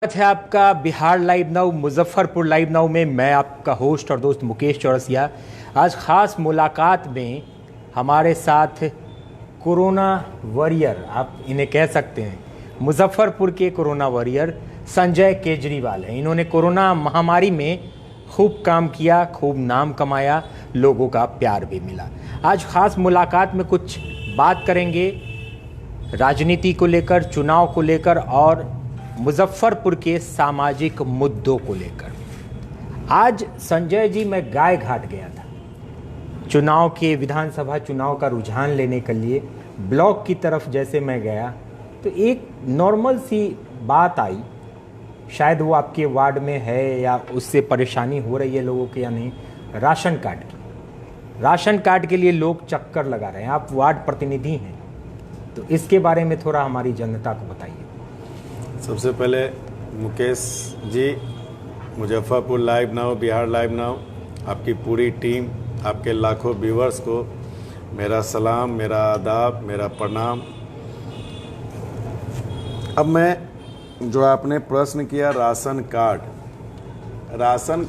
स्वागत है आपका Bihar live now Muzaffarpur live now में। मैं आपका होस्ट और दोस्त मुकेश चौरसिया। आज ख़ास मुलाकात में हमारे साथ कोरोना वॉरियर, आप इन्हें कह सकते हैं, मुजफ्फरपुर के कोरोना वॉरियर संजय केजरीवाल हैं। इन्होंने कोरोना महामारी में खूब काम किया, खूब नाम कमाया, लोगों का प्यार भी मिला। आज ख़ास मुलाकात में कुछ बात करेंगे राजनीति को लेकर, चुनाव को लेकर और मुजफ्फरपुर के सामाजिक मुद्दों को लेकर। आज संजय जी, मैं गाय घाट गया था चुनाव के, विधानसभा चुनाव का रुझान लेने के लिए। ब्लॉक की तरफ जैसे मैं गया तो एक नॉर्मल सी बात आई, शायद वो आपके वार्ड में है या उससे परेशानी हो रही है लोगों के या नहीं, राशन कार्ड की। राशन कार्ड के लिए लोग चक्कर लगा रहे हैं। आप वार्ड प्रतिनिधि हैं, तो इसके बारे में थोड़ा हमारी जनता को बताइए। सबसे पहले Mukesh ji, Muzaffarpur live now, Bihar live now, आपकी पूरी टीम, आपके लाखों व्यूवर्स को मेरा सलाम, मेरा आदाब, मेरा प्रणाम। अब मैं जो आपने प्रश्न किया राशन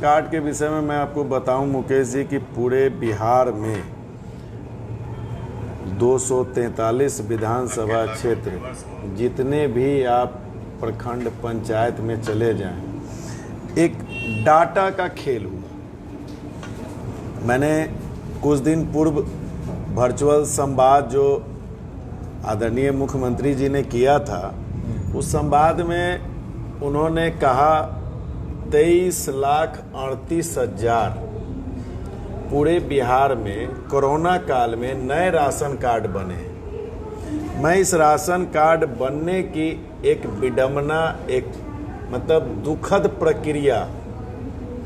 कार्ड के विषय में मैं आपको बताऊं मुकेश जी कि पूरे बिहार में 243 विधानसभा क्षेत्र, जितने भी आप प्रखंड पंचायत में चले जाएं, एक डाटा का खेल हुआ। मैंने कुछ दिन पूर्व वर्चुअल संवाद जो आदरणीय मुख्यमंत्री जी ने किया था, उस संवाद में उन्होंने कहा 23,38,000 पूरे बिहार में कोरोना काल में नए राशन कार्ड बने। मैं इस राशन कार्ड बनने की एक विडंबना, एक मतलब दुखद प्रक्रिया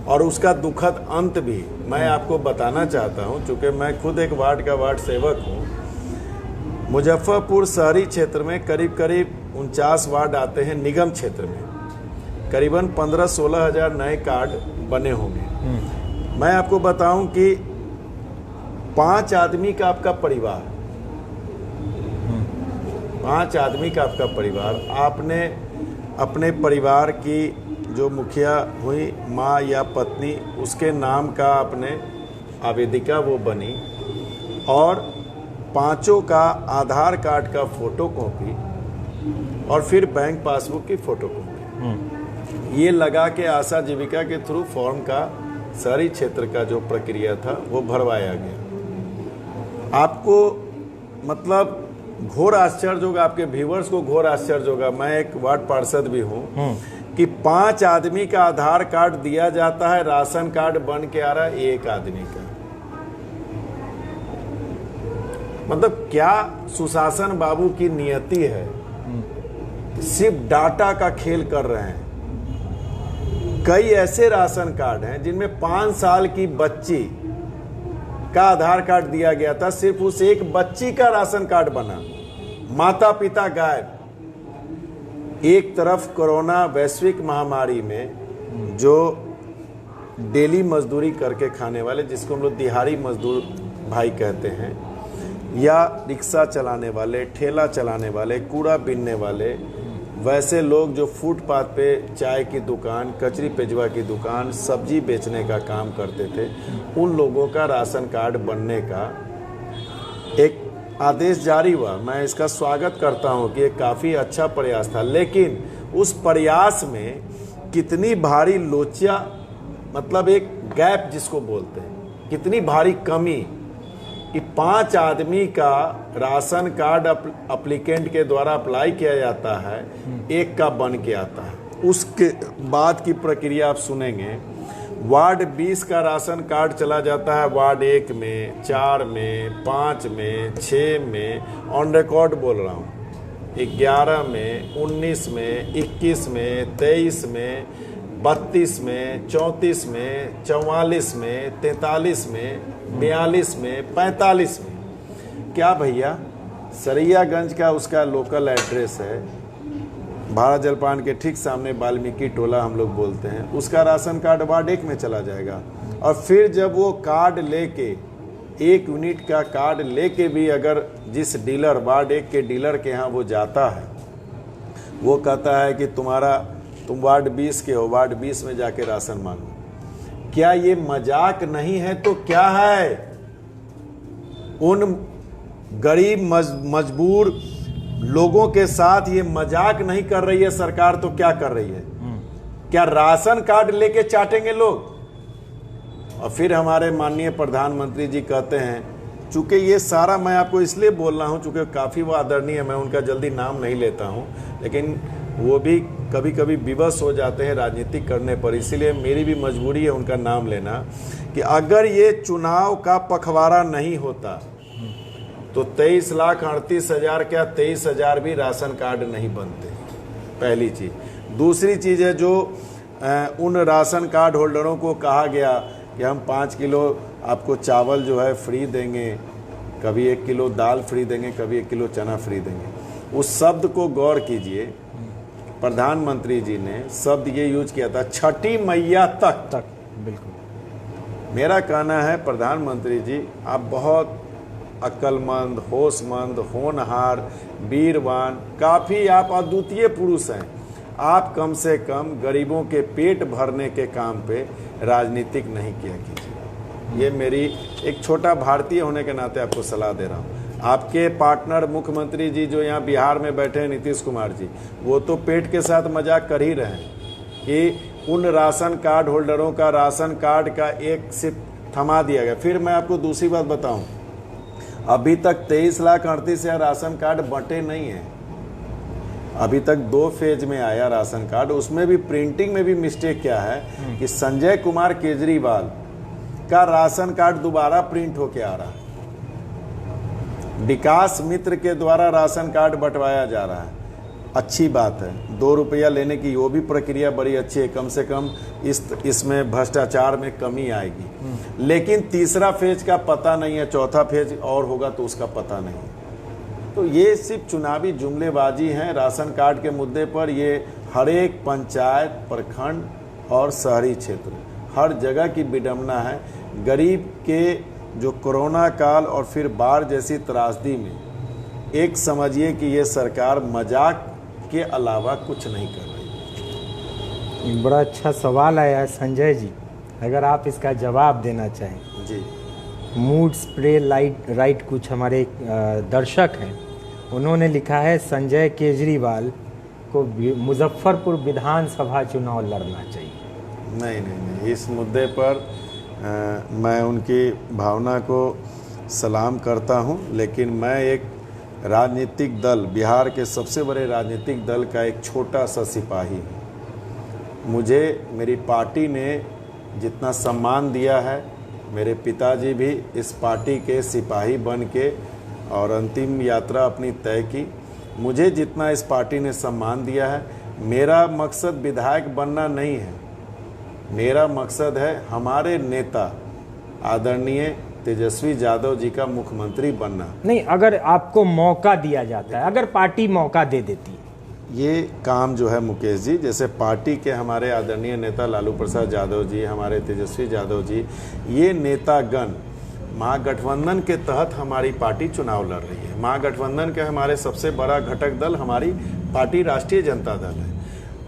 और उसका दुखद अंत भी मैं आपको बताना चाहता हूं। चूँकि मैं खुद एक वार्ड का वार्ड सेवक हूं। मुजफ्फरपुर शहरी क्षेत्र में करीब 49 वार्ड आते हैं। निगम क्षेत्र में करीबन 15-16 हज़ार नए कार्ड बने होंगे। मैं आपको बताऊं कि 5 आदमी का आपका परिवार, 5 आदमी का आपका परिवार, आपने अपने परिवार की जो मुखिया हुई माँ या पत्नी, उसके नाम का आपने आवेदिका वो बनी और 5 का आधार कार्ड का फोटो कॉपी और फिर बैंक पासबुक की फोटो कॉपी, ये लगा के आशा जीविका के थ्रू फॉर्म का शहरी क्षेत्र का जो प्रक्रिया था वो भरवाया गया। आपको मतलब घोर आश्चर्य होगा, आपके व्यूवर्स को घोर आश्चर्य होगा, मैं एक वार्ड पार्षद भी हूं, कि 5 आदमी का आधार कार्ड दिया जाता है, राशन कार्ड बन के आ रहा है 1 आदमी का। मतलब क्या सुशासन बाबू की नियति है, सिर्फ डाटा का खेल कर रहे हैं। कई ऐसे राशन कार्ड हैं जिनमें 5 साल की बच्ची का आधार कार्ड दिया गया था, सिर्फ उस एक बच्ची का राशन कार्ड बना, माता पिता गायब। एक तरफ कोरोना वैश्विक महामारी में जो डेली मजदूरी करके खाने वाले, जिसको हम लोग दिहाड़ी मजदूर भाई कहते हैं, या रिक्शा चलाने वाले, ठेला चलाने वाले, कूड़ा बीनने वाले, वैसे लोग जो फुटपाथ पे चाय की दुकान, कचरी पेजवा की दुकान, सब्जी बेचने का काम करते थे, उन लोगों का राशन कार्ड बनने का एक आदेश जारी हुआ। मैं इसका स्वागत करता हूं कि एक काफ़ी अच्छा प्रयास था, लेकिन उस प्रयास में कितनी भारी लोचिया, मतलब एक गैप जिसको बोलते हैं, कितनी भारी कमी कि 5 आदमी का राशन कार्ड अप्लीकेंट के द्वारा अप्लाई किया जाता है, 1 का बन के आता है। उसके बाद की प्रक्रिया आप सुनेंगे। वार्ड 20 का राशन कार्ड चला जाता है वार्ड 1 में, 4 में, 5 में, 6 में, ऑन रिकॉर्ड बोल रहा हूँ, 11 में, 19 में, 21 में, 23 में, 32 में, 34 में, 44 में, 43 में, 42 में, 45 में। क्या भैया, सरैयागंज का उसका लोकल एड्रेस है, भारत जलपान के ठीक सामने वाल्मीकि टोला हम लोग बोलते हैं, उसका राशन कार्ड वार्ड 1 में चला जाएगा। और फिर जब वो कार्ड लेके, 1 यूनिट का कार्ड लेके भी अगर जिस डीलर, वार्ड 1 के डीलर के यहाँ वो जाता है, वो कहता है कि तुम्हारा तुम वार्ड 20 के हो, वार्ड 20 में जाके राशन मांगो। क्या ये मजाक नहीं है तो क्या है? उन गरीब मजबूर लोगों के साथ ये मजाक नहीं कर रही है सरकार तो क्या कर रही है? क्या राशन कार्ड लेके चाटेंगे लोग? और फिर हमारे माननीय प्रधानमंत्री जी कहते हैं, चूंकि ये सारा मैं आपको इसलिए बोल रहा हूं चूंकि काफ़ी वो आदरणीय है, मैं उनका जल्दी नाम नहीं लेता हूं, लेकिन वो भी कभी कभी विवश हो जाते हैं राजनीति करने पर, इसीलिए मेरी भी मजबूरी है उनका नाम लेना, कि अगर ये चुनाव का पखवाड़ा नहीं होता तो 23,38,000 क्या 23,000 भी राशन कार्ड नहीं बनते। पहली चीज़। दूसरी चीज़ है, जो उन राशन कार्ड होल्डरों को कहा गया कि हम 5 किलो आपको चावल जो है फ्री देंगे, कभी 1 किलो दाल फ्री देंगे, कभी 1 किलो चना फ्री देंगे। उस शब्द को गौर कीजिए, प्रधानमंत्री जी ने शब्द ये यूज किया था, छठी मैया तक। बिल्कुल। मेरा कहना है प्रधानमंत्री जी, आप बहुत अक्लमंद, होशमंद, होनहार, वीरवान, काफ़ी आप अद्वितीय पुरुष हैं। आप कम से कम गरीबों के पेट भरने के काम पे राजनीतिक नहीं किया कीजिए। ये मेरी एक छोटा भारतीय होने के नाते आपको सलाह दे रहा हूँ। आपके पार्टनर मुख्यमंत्री जी जो यहाँ बिहार में बैठे हैं, नीतीश कुमार जी, वो तो पेट के साथ मजाक कर ही रहे हैं कि उन राशन कार्ड होल्डरों का राशन कार्ड का एक सिर्फ थमा दिया गया। फिर मैं आपको दूसरी बात बताऊं, अभी तक 23,38,000 राशन कार्ड बंटे नहीं हैं। अभी तक 2 फेज में आया राशन कार्ड, उसमें भी प्रिंटिंग में भी मिस्टेक क्या है कि संजय कुमार केजरीवाल का राशन कार्ड दोबारा प्रिंट होके आ रहा है, विकास मित्र के द्वारा राशन कार्ड बंटवाया जा रहा है। अच्छी बात है, 2 रुपया लेने की वो भी प्रक्रिया बड़ी अच्छी है, कम से कम इसमें भ्रष्टाचार में कमी आएगी। लेकिन तीसरा फेज का पता नहीं है, चौथा फेज और होगा तो उसका पता नहीं है। तो ये सिर्फ चुनावी जुमलेबाजी हैं राशन कार्ड के मुद्दे पर। ये हर एक पंचायत, प्रखंड और शहरी क्षेत्र, हर जगह की विडंबना है। गरीब के जो कोरोना काल और फिर बाढ़ जैसी त्रासदी में एक समझिए कि ये सरकार मजाक के अलावा कुछ नहीं कर रही। एक बड़ा अच्छा सवाल आया है संजय जी, अगर आप इसका जवाब देना चाहें। जी। मूड स्प्रे राइट कुछ हमारे दर्शक हैं, उन्होंने लिखा है संजय केजरीवाल को मुजफ्फरपुर विधानसभा चुनाव लड़ना चाहिए। नहीं, इस मुद्दे पर मैं उनकी भावना को सलाम करता हूं, लेकिन मैं एक राजनीतिक दल, बिहार के सबसे बड़े राजनीतिक दल का एक छोटा सा सिपाही हूं। मुझे मेरी पार्टी ने जितना सम्मान दिया है, मेरे पिताजी भी इस पार्टी के सिपाही बन के और अंतिम यात्रा अपनी तय की। मुझे जितना इस पार्टी ने सम्मान दिया है, मेरा मकसद विधायक बनना नहीं है, मेरा मकसद है हमारे नेता आदरणीय तेजस्वी यादव जी का मुख्यमंत्री बनना। नहीं, अगर आपको मौका दिया जाता है, अगर पार्टी मौका दे देती है, ये काम जो है मुकेश जी, जैसे पार्टी के हमारे आदरणीय नेता लालू प्रसाद यादव जी, हमारे तेजस्वी यादव जी, ये नेतागण महागठबंधन के तहत हमारी पार्टी चुनाव लड़ रही है। महागठबंधन के हमारे सबसे बड़ा घटक दल हमारी पार्टी राष्ट्रीय जनता दल है।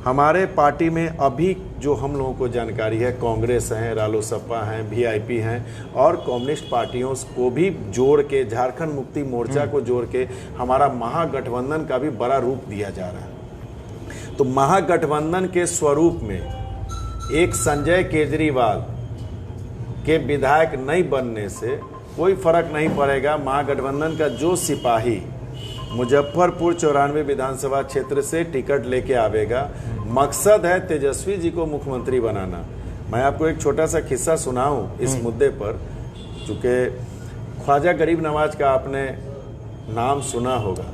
हमारे पार्टी में अभी जो हम लोगों को जानकारी है, कांग्रेस हैं, रालोसपा हैं, वीआईपी हैं और कम्युनिस्ट पार्टियों को भी जोड़ के, झारखंड मुक्ति मोर्चा को जोड़ के हमारा महागठबंधन का भी बड़ा रूप दिया जा रहा है। तो महागठबंधन के स्वरूप में एक संजय केजरीवाल के विधायक नहीं बनने से कोई फर्क नहीं पड़ेगा। महागठबंधन का जो सिपाही मुजफ्फरपुर 94 विधानसभा क्षेत्र से टिकट लेके आवेगा, मकसद है तेजस्वी जी को मुख्यमंत्री बनाना। मैं आपको एक छोटा सा किस्सा सुनाऊं इस मुद्दे पर, चूँकि ख्वाजा गरीब नवाज का आपने नाम सुना होगा।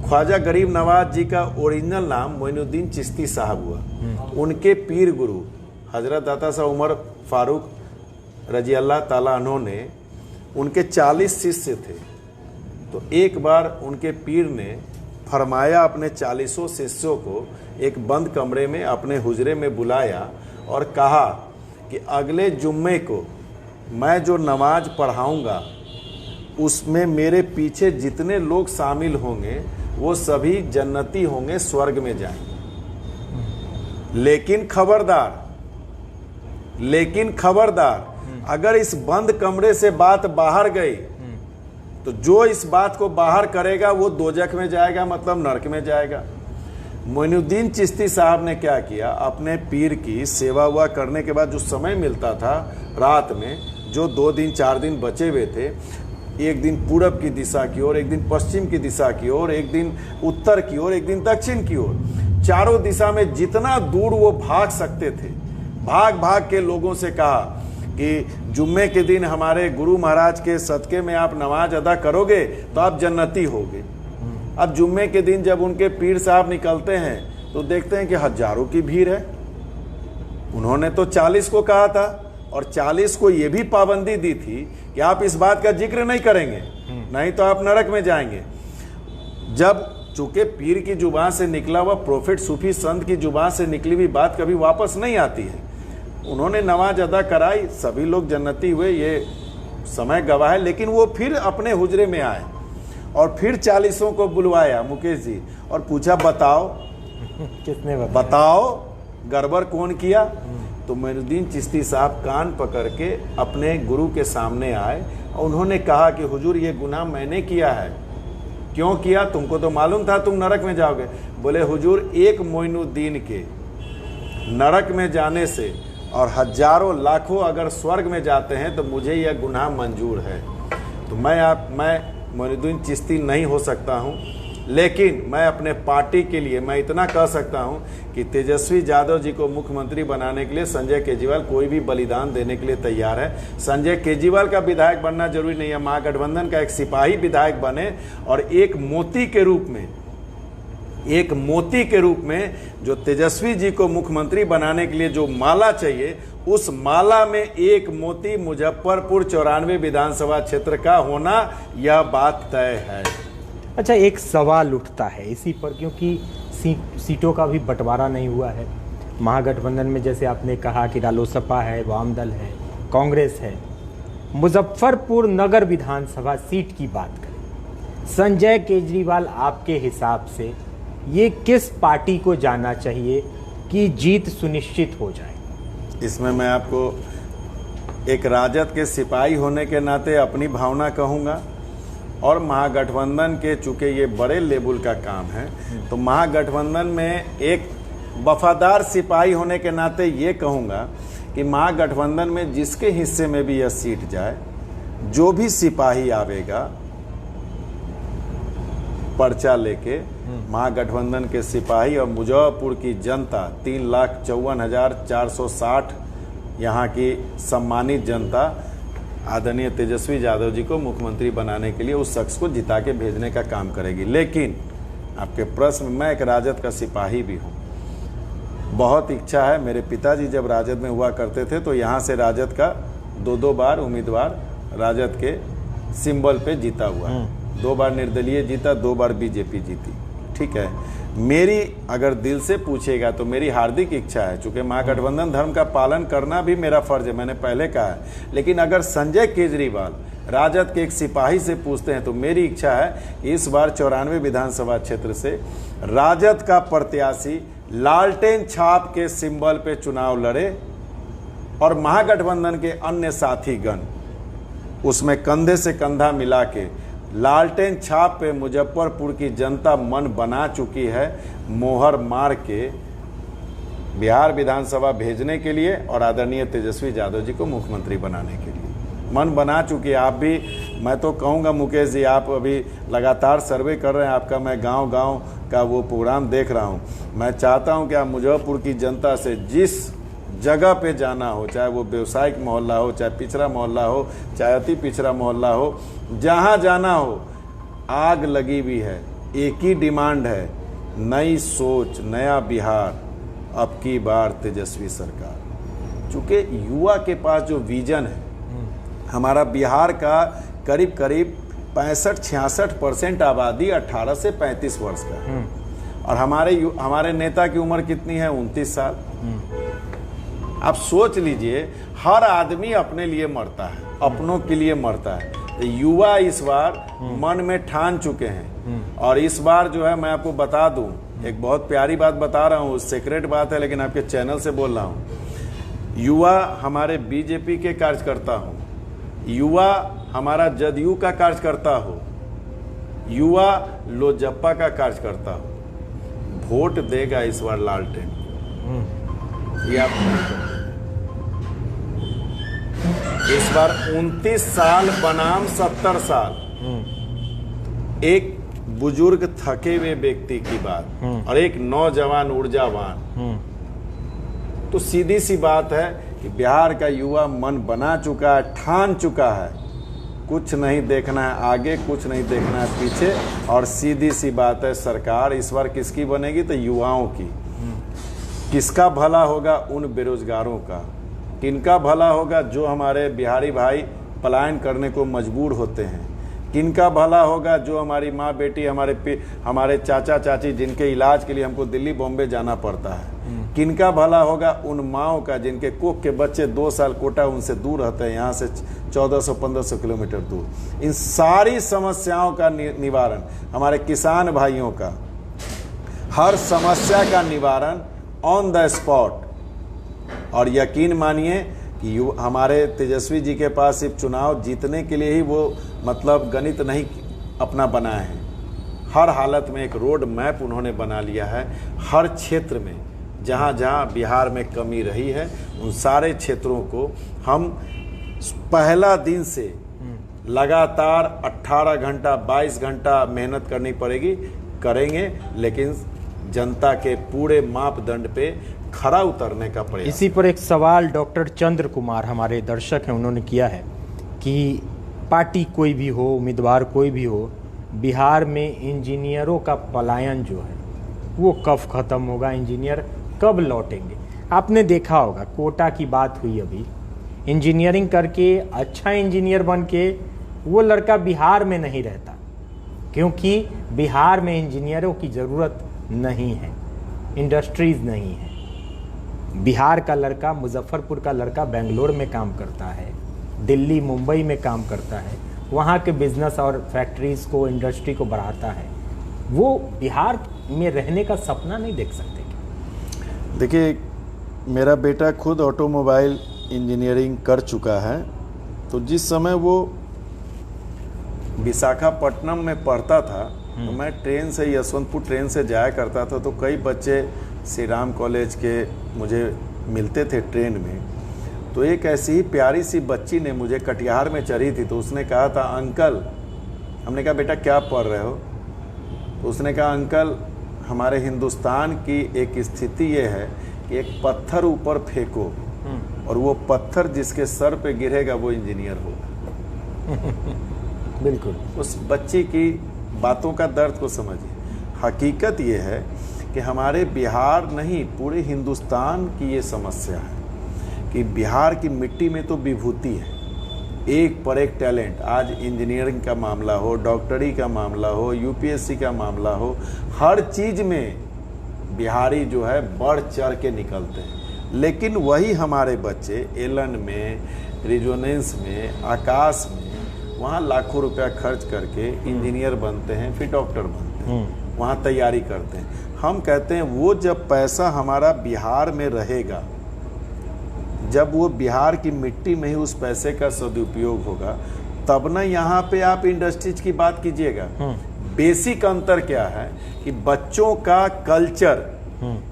ख्वाजा गरीब नवाज जी का ओरिजिनल नाम मोइनुद्दीन चिश्ती साहब हुआ। उनके पीर गुरु हजरत दाता साहब उमर फारूक रजी अल्लाह ताला अन्हो ने, उनके 40 शिष्य थे। तो एक बार उनके पीर ने फरमाया अपने 40 शिष्यों को एक बंद कमरे में अपने हुजरे में बुलाया और कहा कि अगले जुम्मे को मैं जो नमाज पढ़ाऊंगा उसमें मेरे पीछे जितने लोग शामिल होंगे वो सभी जन्नती होंगे, स्वर्ग में जाएंगे। लेकिन खबरदार अगर इस बंद कमरे से बात बाहर गई तो जो इस बात को बाहर करेगा वो दोजख में जाएगा, मतलब नरक में जाएगा। मोइनुद्दीन चिश्ती साहब ने क्या किया, अपने पीर की सेवा हुआ करने के बाद जो समय मिलता था रात में, जो 2 दिन 4 दिन बचे हुए थे, एक दिन पूरब की दिशा की ओर, एक दिन पश्चिम की दिशा की ओर, एक दिन उत्तर की ओर, एक दिन दक्षिण की ओर, चारों दिशा में जितना दूर वो भाग सकते थे, भाग के लोगों से कहा कि जुम्मे के दिन हमारे गुरु महाराज के सदके में आप नमाज अदा करोगे तो आप जन्नती होगे। अब जुम्मे के दिन जब उनके पीर साहब निकलते हैं तो देखते हैं कि हजारों की भीड़ है। उन्होंने तो 40 को कहा था और 40 को ये भी पाबंदी दी थी कि आप इस बात का जिक्र नहीं करेंगे, नहीं तो आप नरक में जाएंगे। जब चूंकि पीर की जुबान से निकला हुआ, प्रोफेट सूफी संत की जुबान से निकली हुई बात कभी वापस नहीं आती है, उन्होंने नमाज अदा कराई, सभी लोग जन्नती हुए, ये समय गवाह है। लेकिन वो फिर अपने हुजरे में आए और फिर 40 को बुलवाया मुकेश जी और पूछा बताओ किसने बताओ गड़बड़ कौन किया। तो मोइनुद्दीन चिश्ती साहब कान पकड़ के अपने गुरु के सामने आए और उन्होंने कहा कि हुजूर ये गुनाह मैंने किया है। क्यों किया? तुमको तो मालूम था तुम नरक में जाओगे। बोले हुजूर, एक मोइनुद्दीन के नरक में जाने से और हजारों लाखों अगर स्वर्ग में जाते हैं तो मुझे यह गुनाह मंजूर है। तो मैं मोइनुद्दीन चिश्ती नहीं हो सकता हूँ, लेकिन मैं अपने पार्टी के लिए मैं इतना कह सकता हूं कि तेजस्वी यादव जी को मुख्यमंत्री बनाने के लिए संजय केजरीवाल कोई भी बलिदान देने के लिए तैयार है। संजय केजरीवाल का विधायक बनना जरूरी नहीं है, महागठबंधन का एक सिपाही विधायक बने और एक मोती के रूप में जो तेजस्वी जी को मुख्यमंत्री बनाने के लिए जो माला चाहिए, उस माला में एक मोती मुजफ्फरपुर 94 विधानसभा क्षेत्र का होना, यह बात तय है। अच्छा, एक सवाल उठता है इसी पर, क्योंकि सीटों का भी बंटवारा नहीं हुआ है महागठबंधन में। जैसे आपने कहा कि रालोसपा है, वाम दल है, कांग्रेस है। मुजफ्फरपुर नगर विधानसभा सीट की बात करें, संजय केजरीवाल आपके हिसाब से ये किस पार्टी को जाना चाहिए कि जीत सुनिश्चित हो जाए? इसमें मैं आपको एक राजद के सिपाही होने के नाते अपनी भावना कहूँगा और महागठबंधन के, चूंकि ये बड़े लेवल का काम है, तो महागठबंधन में एक वफादार सिपाही होने के नाते ये कहूँगा कि महागठबंधन में जिसके हिस्से में भी यह सीट जाए, जो भी सिपाही आवेगा पर्चा लेके, महागठबंधन के सिपाही और मुजफ्फरपुर की जनता 3,54,460 यहाँ की सम्मानित जनता आदरणीय तेजस्वी यादव जी को मुख्यमंत्री बनाने के लिए उस शख्स को जिता के भेजने का काम करेगी। लेकिन आपके प्रश्न में, मैं एक राजद का सिपाही भी हूँ, बहुत इच्छा है। मेरे पिताजी जब राजद में हुआ करते थे तो यहाँ से राजद का 2 बार उम्मीदवार राजद के सिंबल पे जीता हुआ, 2 बार निर्दलीय जीता, 2 बार बीजेपी जीती। ठीक है, मेरी अगर दिल से पूछेगा तो मेरी हार्दिक इच्छा है, चूंकि महागठबंधन धर्म का पालन करना भी मेरा फर्ज है, मैंने पहले कहा है, लेकिन अगर संजय केजरीवाल राजद के एक सिपाही से पूछते हैं तो मेरी इच्छा है कि इस बार 94 विधानसभा क्षेत्र से राजद का प्रत्याशी लालटेन छाप के सिंबल पे चुनाव लड़े और महागठबंधन के अन्य साथीगण उसमें कंधे से कंधा मिला के लालटेन छाप पे मुजफ्फरपुर की जनता मन बना चुकी है, मोहर मार के बिहार विधानसभा भेजने के लिए और आदरणीय तेजस्वी यादव जी को मुख्यमंत्री बनाने के लिए मन बना चुकी है। आप भी, मैं तो कहूँगा मुकेश जी, आप अभी लगातार सर्वे कर रहे हैं, आपका मैं गांव-गांव का वो प्रोग्राम देख रहा हूँ। मैं चाहता हूँ कि आप मुजफ्फरपुर की जनता से जिस जगह पे जाना हो, चाहे वो व्यवसायिक मोहल्ला हो, चाहे पिछड़ा मोहल्ला हो, चाहे अति पिछड़ा मोहल्ला हो, जहाँ जाना हो, आग लगी हुई है। एक ही डिमांड है, नई सोच, नया बिहार, अब की बार तेजस्वी सरकार। चूँकि युवा के पास जो विजन है, हमारा बिहार का करीब करीब 65-66% आबादी 18 से 35 वर्ष का है और हमारे नेता की उम्र कितनी है? 29 साल। आप सोच लीजिए, हर आदमी अपने लिए मरता है, अपनों के लिए मरता है। तो युवा इस बार मन में ठान चुके हैं और इस बार जो है, मैं आपको बता दूं एक बहुत प्यारी बात बता रहा हूँ, सीक्रेट बात है लेकिन आपके चैनल से बोल रहा हूँ। युवा हमारे बीजेपी के कार्यकर्ता हो, युवा हमारा जदयू का कार्यकर्ता हो, युवा लोजपा का कार्यकर्ता हो, वोट देगा इस बार लालटेन। ये आप इस बार 29 साल बनाम 70 साल, एक बुजुर्ग थके हुए व्यक्ति की बात और एक नौजवान ऊर्जावान, तो सीधी सी बात है कि बिहार का युवा मन बना चुका है, ठान चुका है, कुछ नहीं देखना है आगे, कुछ नहीं देखना है पीछे। और सीधी सी बात है, सरकार इस बार किसकी बनेगी? तो युवाओं की। किसका भला होगा? उन बेरोजगारों का। किनका भला होगा? जो हमारे बिहारी भाई पलायन करने को मजबूर होते हैं। किनका भला होगा? जो हमारी माँ बेटी, हमारे चाचा चाची जिनके इलाज के लिए हमको दिल्ली बॉम्बे जाना पड़ता है। किनका भला होगा? उन माओं का जिनके कोख के बच्चे 2 साल कोटा उनसे दूर रहते हैं, यहाँ से 1400-1500 किलोमीटर दूर। इन सारी समस्याओं का निवारण, हमारे किसान भाइयों का हर समस्या का निवारण ऑन द स्पॉट। और यकीन मानिए कि हमारे तेजस्वी जी के पास सिर्फ चुनाव जीतने के लिए ही वो मतलब गणित नहीं अपना बनाए हैं, हर हालत में एक रोड मैप उन्होंने बना लिया है। हर क्षेत्र में जहाँ जहाँ बिहार में कमी रही है उन सारे क्षेत्रों को हम पहला दिन से लगातार 18 घंटा 22 घंटा मेहनत करनी पड़ेगी, करेंगे, लेकिन जनता के पूरे मापदंड पे खरा उतरने का प्रयास। इसी पर एक सवाल डॉक्टर चंद्र कुमार हमारे दर्शक हैं, उन्होंने किया है कि पार्टी कोई भी हो, उम्मीदवार कोई भी हो, बिहार में इंजीनियरों का पलायन जो है वो कब खत्म होगा? इंजीनियर कब लौटेंगे? आपने देखा होगा, कोटा की बात हुई अभी, इंजीनियरिंग करके अच्छा इंजीनियर बन के वो लड़का बिहार में नहीं रहता, क्योंकि बिहार में इंजीनियरों की ज़रूरत नहीं है, इंडस्ट्रीज़ नहीं है। बिहार का लड़का, मुजफ्फरपुर का लड़का बेंगलोर में काम करता है, दिल्ली मुंबई में काम करता है, वहाँ के बिजनेस और फैक्ट्रीज़ को, इंडस्ट्री को बढ़ाता है। वो बिहार में रहने का सपना नहीं देख सकते। देखिए, मेरा बेटा खुद ऑटोमोबाइल इंजीनियरिंग कर चुका है, तो जिस समय वो विशाखापट्टनम में पढ़ता था तो मैं ट्रेन से, यशवंतपुर ट्रेन से जाया करता था, तो कई बच्चे श्री राम कॉलेज के मुझे मिलते थे ट्रेन में। तो एक ऐसी ही प्यारी सी बच्ची ने मुझे, कटिहार में चढ़ी थी, तो उसने कहा था अंकल, हमने कहा बेटा क्या पढ़ रहे हो? तो उसने कहा अंकल, हमारे हिंदुस्तान की एक स्थिति ये है कि एक पत्थर ऊपर फेंको और वो पत्थर जिसके सर पे गिरेगा वो इंजीनियर होगा। बिल्कुल। उस बच्ची की बातों का दर्द को समझिए। हकीकत ये है कि हमारे बिहार नहीं, पूरे हिंदुस्तान की ये समस्या है कि बिहार की मिट्टी में तो विभूति है, एक पर एक टैलेंट। आज इंजीनियरिंग का मामला हो, डॉक्टरी का मामला हो, यूपीएससी का मामला हो, हर चीज़ में बिहारी जो है बढ़ चढ़ के निकलते हैं। लेकिन वही हमारे बच्चे एलन में, रेजोनेंस में, आकाश में, वहाँ लाखों रुपया खर्च करके इंजीनियर बनते हैं, फिर डॉक्टर बनते हैं, वहाँ तैयारी करते हैं। हम कहते हैं वो जब पैसा हमारा बिहार में रहेगा, जब वो बिहार की मिट्टी में ही उस पैसे का सदुपयोग होगा, तब ना यहाँ पे आप इंडस्ट्रीज की बात कीजिएगा। बेसिक अंतर क्या है कि बच्चों का कल्चर,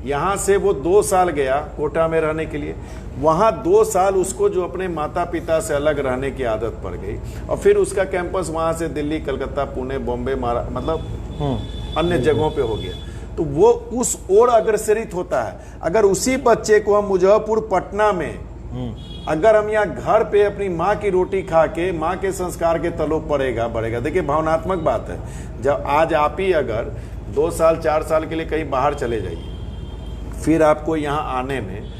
यहाँ से वो 2 साल गया कोटा में रहने के लिए, वहाँ 2 साल उसको जो अपने माता पिता से अलग रहने की आदत पड़ गई, और फिर उसका कैंपस वहाँ से दिल्ली, कलकत्ता, पुणे, बॉम्बे, मतलब अन्य जगहों पे हो गया, तो वो उस ओर अग्रसरित होता है। अगर उसी बच्चे को हम मुजफ्फरपुर, पटना में, अगर हम यहाँ घर पे अपनी माँ की रोटी खा के, माँ के संस्कार के तलों बढ़ेगा। देखिए, भावनात्मक बात है। जब आज आप ही अगर 2 साल 4 साल के लिए कहीं बाहर चले जाइए, फिर आपको यहाँ आने में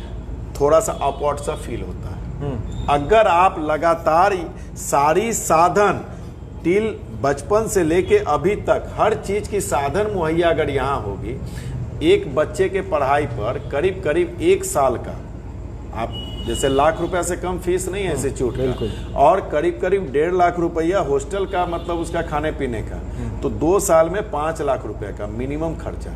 थोड़ा सा अपॉर्ड सा फील होता है। अगर आप लगातार सारी साधन टिल बचपन से लेके अभी तक हर चीज की साधन मुहैया अगर यहाँ होगी, एक बच्चे के पढ़ाई पर करीब करीब 1 साल का, आप जैसे लाख रुपया से कम फीस नहीं है इंस्टीट्यूट का, और करीब करीब 1.5 लाख रुपया हॉस्टल का, मतलब उसका खाने पीने का, तो 2 साल में 5 लाख रुपए का मिनिमम खर्चा।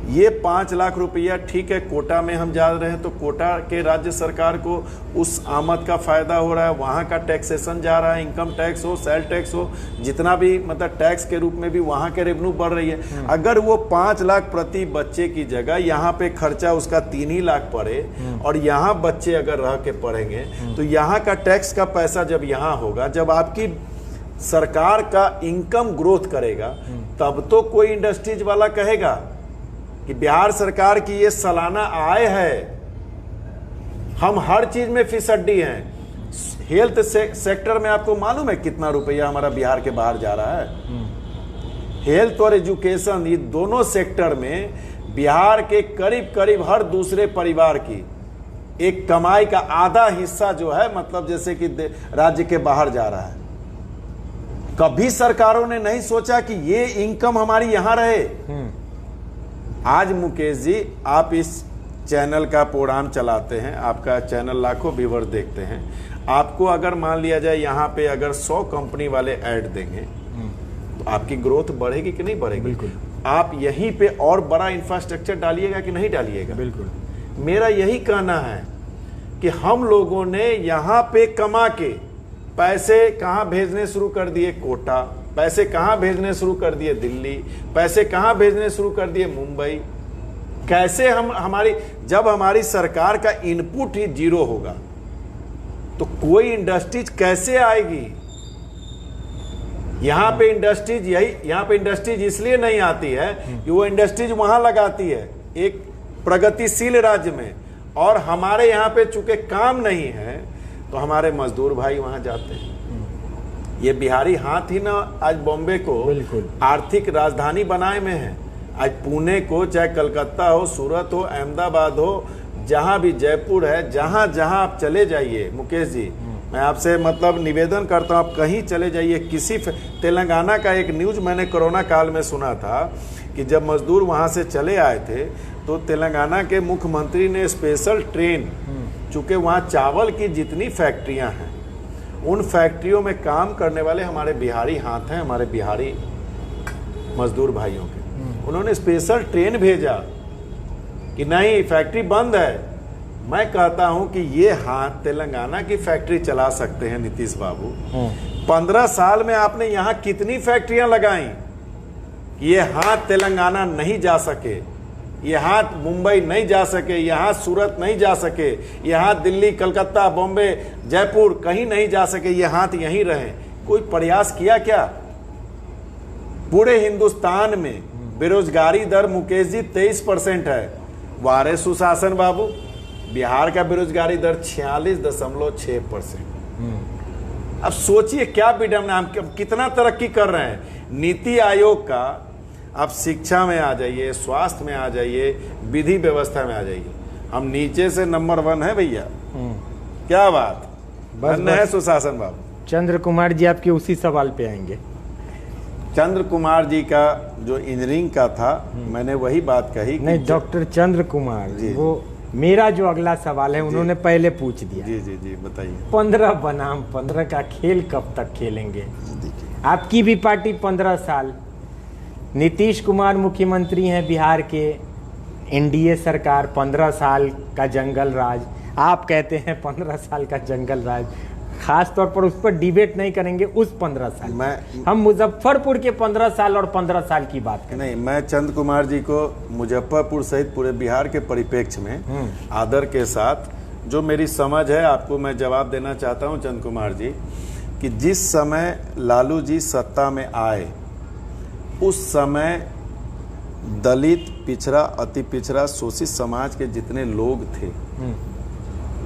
ये 5 लाख रुपया ठीक है, कोटा में हम जा रहे हैं तो कोटा के राज्य सरकार को उस आमद का फायदा हो रहा है, वहाँ का टैक्सेशन जा रहा है, इनकम टैक्स हो, सेल टैक्स हो, जितना भी मतलब टैक्स के रूप में भी वहाँ के रेवेन्यू बढ़ रही है। अगर वो 5 लाख प्रति बच्चे की जगह यहाँ पे खर्चा उसका 3 ही लाख पड़े और यहाँ बच्चे अगर रह के पढ़ेंगे तो यहाँ का टैक्स का पैसा जब यहाँ होगा, जब आपकी सरकार का इनकम ग्रोथ करेगा, तब तो कोई इंडस्ट्रीज वाला कहेगा कि बिहार सरकार की ये सालाना आय है, हम हर चीज में फिसड्डी हैं। हेल्थ सेक्टर में आपको मालूम है कितना रुपया हमारा बिहार के बाहर जा रहा है? हेल्थ और एजुकेशन, ये दोनों सेक्टर में बिहार के करीब करीब हर दूसरे परिवार की एक कमाई का आधा हिस्सा जो है, मतलब जैसे कि राज्य के बाहर जा रहा है। कभी सरकारों ने नहीं सोचा कि ये इनकम हमारी यहां रहे। आज मुकेश जी, आप इस चैनल का प्रोग्राम चलाते हैं, आपका चैनल लाखों व्यूअर देखते हैं, आपको अगर मान लिया जाए यहाँ पे अगर 100 कंपनी वाले ऐड देंगे तो आपकी ग्रोथ बढ़ेगी कि नहीं बढ़ेगी? बिल्कुल। आप यहीं पे और बड़ा इंफ्रास्ट्रक्चर डालिएगा कि नहीं डालिएगा? बिल्कुल। मेरा यही कहना है कि हम लोगों ने यहाँ पे कमा के पैसे कहाँ भेजने शुरू कर दिए? कोटा। पैसे कहाँ भेजने शुरू कर दिए? दिल्ली। पैसे कहाँ भेजने शुरू कर दिए? मुंबई। कैसे हमारी जब हमारी सरकार का इनपुट ही जीरो होगा तो कोई इंडस्ट्रीज कैसे आएगी? यहाँ पे इंडस्ट्रीज इसलिए नहीं आती है कि वो इंडस्ट्रीज वहां लगाती है एक प्रगतिशील राज्य में, और हमारे यहाँ पे चूंकि काम नहीं है तो हमारे मजदूर भाई वहां जाते हैं। ये बिहारी हाथ ही ना आज बॉम्बे को आर्थिक राजधानी बनाए में है। आज पुणे को, चाहे कलकत्ता हो, सूरत हो, अहमदाबाद हो, जहां भी, जयपुर है, जहां जहां आप चले जाइए मुकेश जी, मैं आपसे मतलब निवेदन करता हूं, आप कहीं चले जाइए, किसी तेलंगाना का एक न्यूज मैंने कोरोना काल में सुना था कि जब मजदूर वहां से चले आए थे तो तेलंगाना के मुख्यमंत्री ने स्पेशल ट्रेन, चूंकि वहां चावल की जितनी फैक्ट्रियां हैं उन फैक्ट्रियों में काम करने वाले हमारे बिहारी हाथ हैं, हमारे बिहारी मजदूर भाइयों के, उन्होंने स्पेशल ट्रेन भेजा कि नहीं फैक्ट्री बंद है। मैं कहता हूं कि ये हाथ तेलंगाना की फैक्ट्री चला सकते हैं नीतीश बाबू। 15 साल में आपने यहां कितनी फैक्ट्रियां लगाई? ये हाथ तेलंगाना नहीं जा सके, ये हाथ मुंबई नहीं जा सके, यहाँ सूरत नहीं जा सके, यहाँ दिल्ली, कलकत्ता, बॉम्बे, जयपुर कहीं नहीं जा सके, ये हाथ यहीं रहे। कोई प्रयास किया क्या? पूरे हिंदुस्तान में बेरोजगारी दर मुकेश जी 23% है। वारे सुशासन बाबू, बिहार का बेरोजगारी दर 46.6%। अब सोचिए क्या विडम्बना, हम कितना तरक्की कर रहे हैं। नीति आयोग का आप शिक्षा में आ जाइए, स्वास्थ्य में आ जाइए, विधि व्यवस्था में आ जाइए, हम नीचे से नंबर 1 है भैया। क्या बात, धन्य है सुशासन बाबू। चंद्र कुमार जी आपके उसी सवाल पे आएंगे। चंद्र कुमार जी का जो इंजीनियरिंग का था, मैंने वही बात कही। नहीं, डॉक्टर चंद्र कुमार जी, वो मेरा जो अगला सवाल है उन्होंने पहले पूछ दिया। जी जी जी बताइए। 15 बनाम 15 का खेल कब तक खेलेंगे? आपकी भी पार्टी 15 साल, नीतीश कुमार मुख्यमंत्री हैं बिहार के, एनडीए सरकार 15 साल का जंगल राज, आप कहते हैं 15 साल का जंगल राज। खास तौर पर उस पर डिबेट नहीं करेंगे, उस 15 साल हम मुजफ्फरपुर के 15 साल और 15 साल की बात करें। नहीं, मैं चंद्र कुमार जी को मुजफ्फरपुर सहित पूरे बिहार के परिप्रेक्ष्य में आदर के साथ जो मेरी समझ है आपको मैं जवाब देना चाहता हूं चंद्र कुमार जी, कि जिस समय लालू जी सत्ता में आए उस समय दलित, पिछड़ा, अति पिछड़ा, शोषित समाज के जितने लोग थे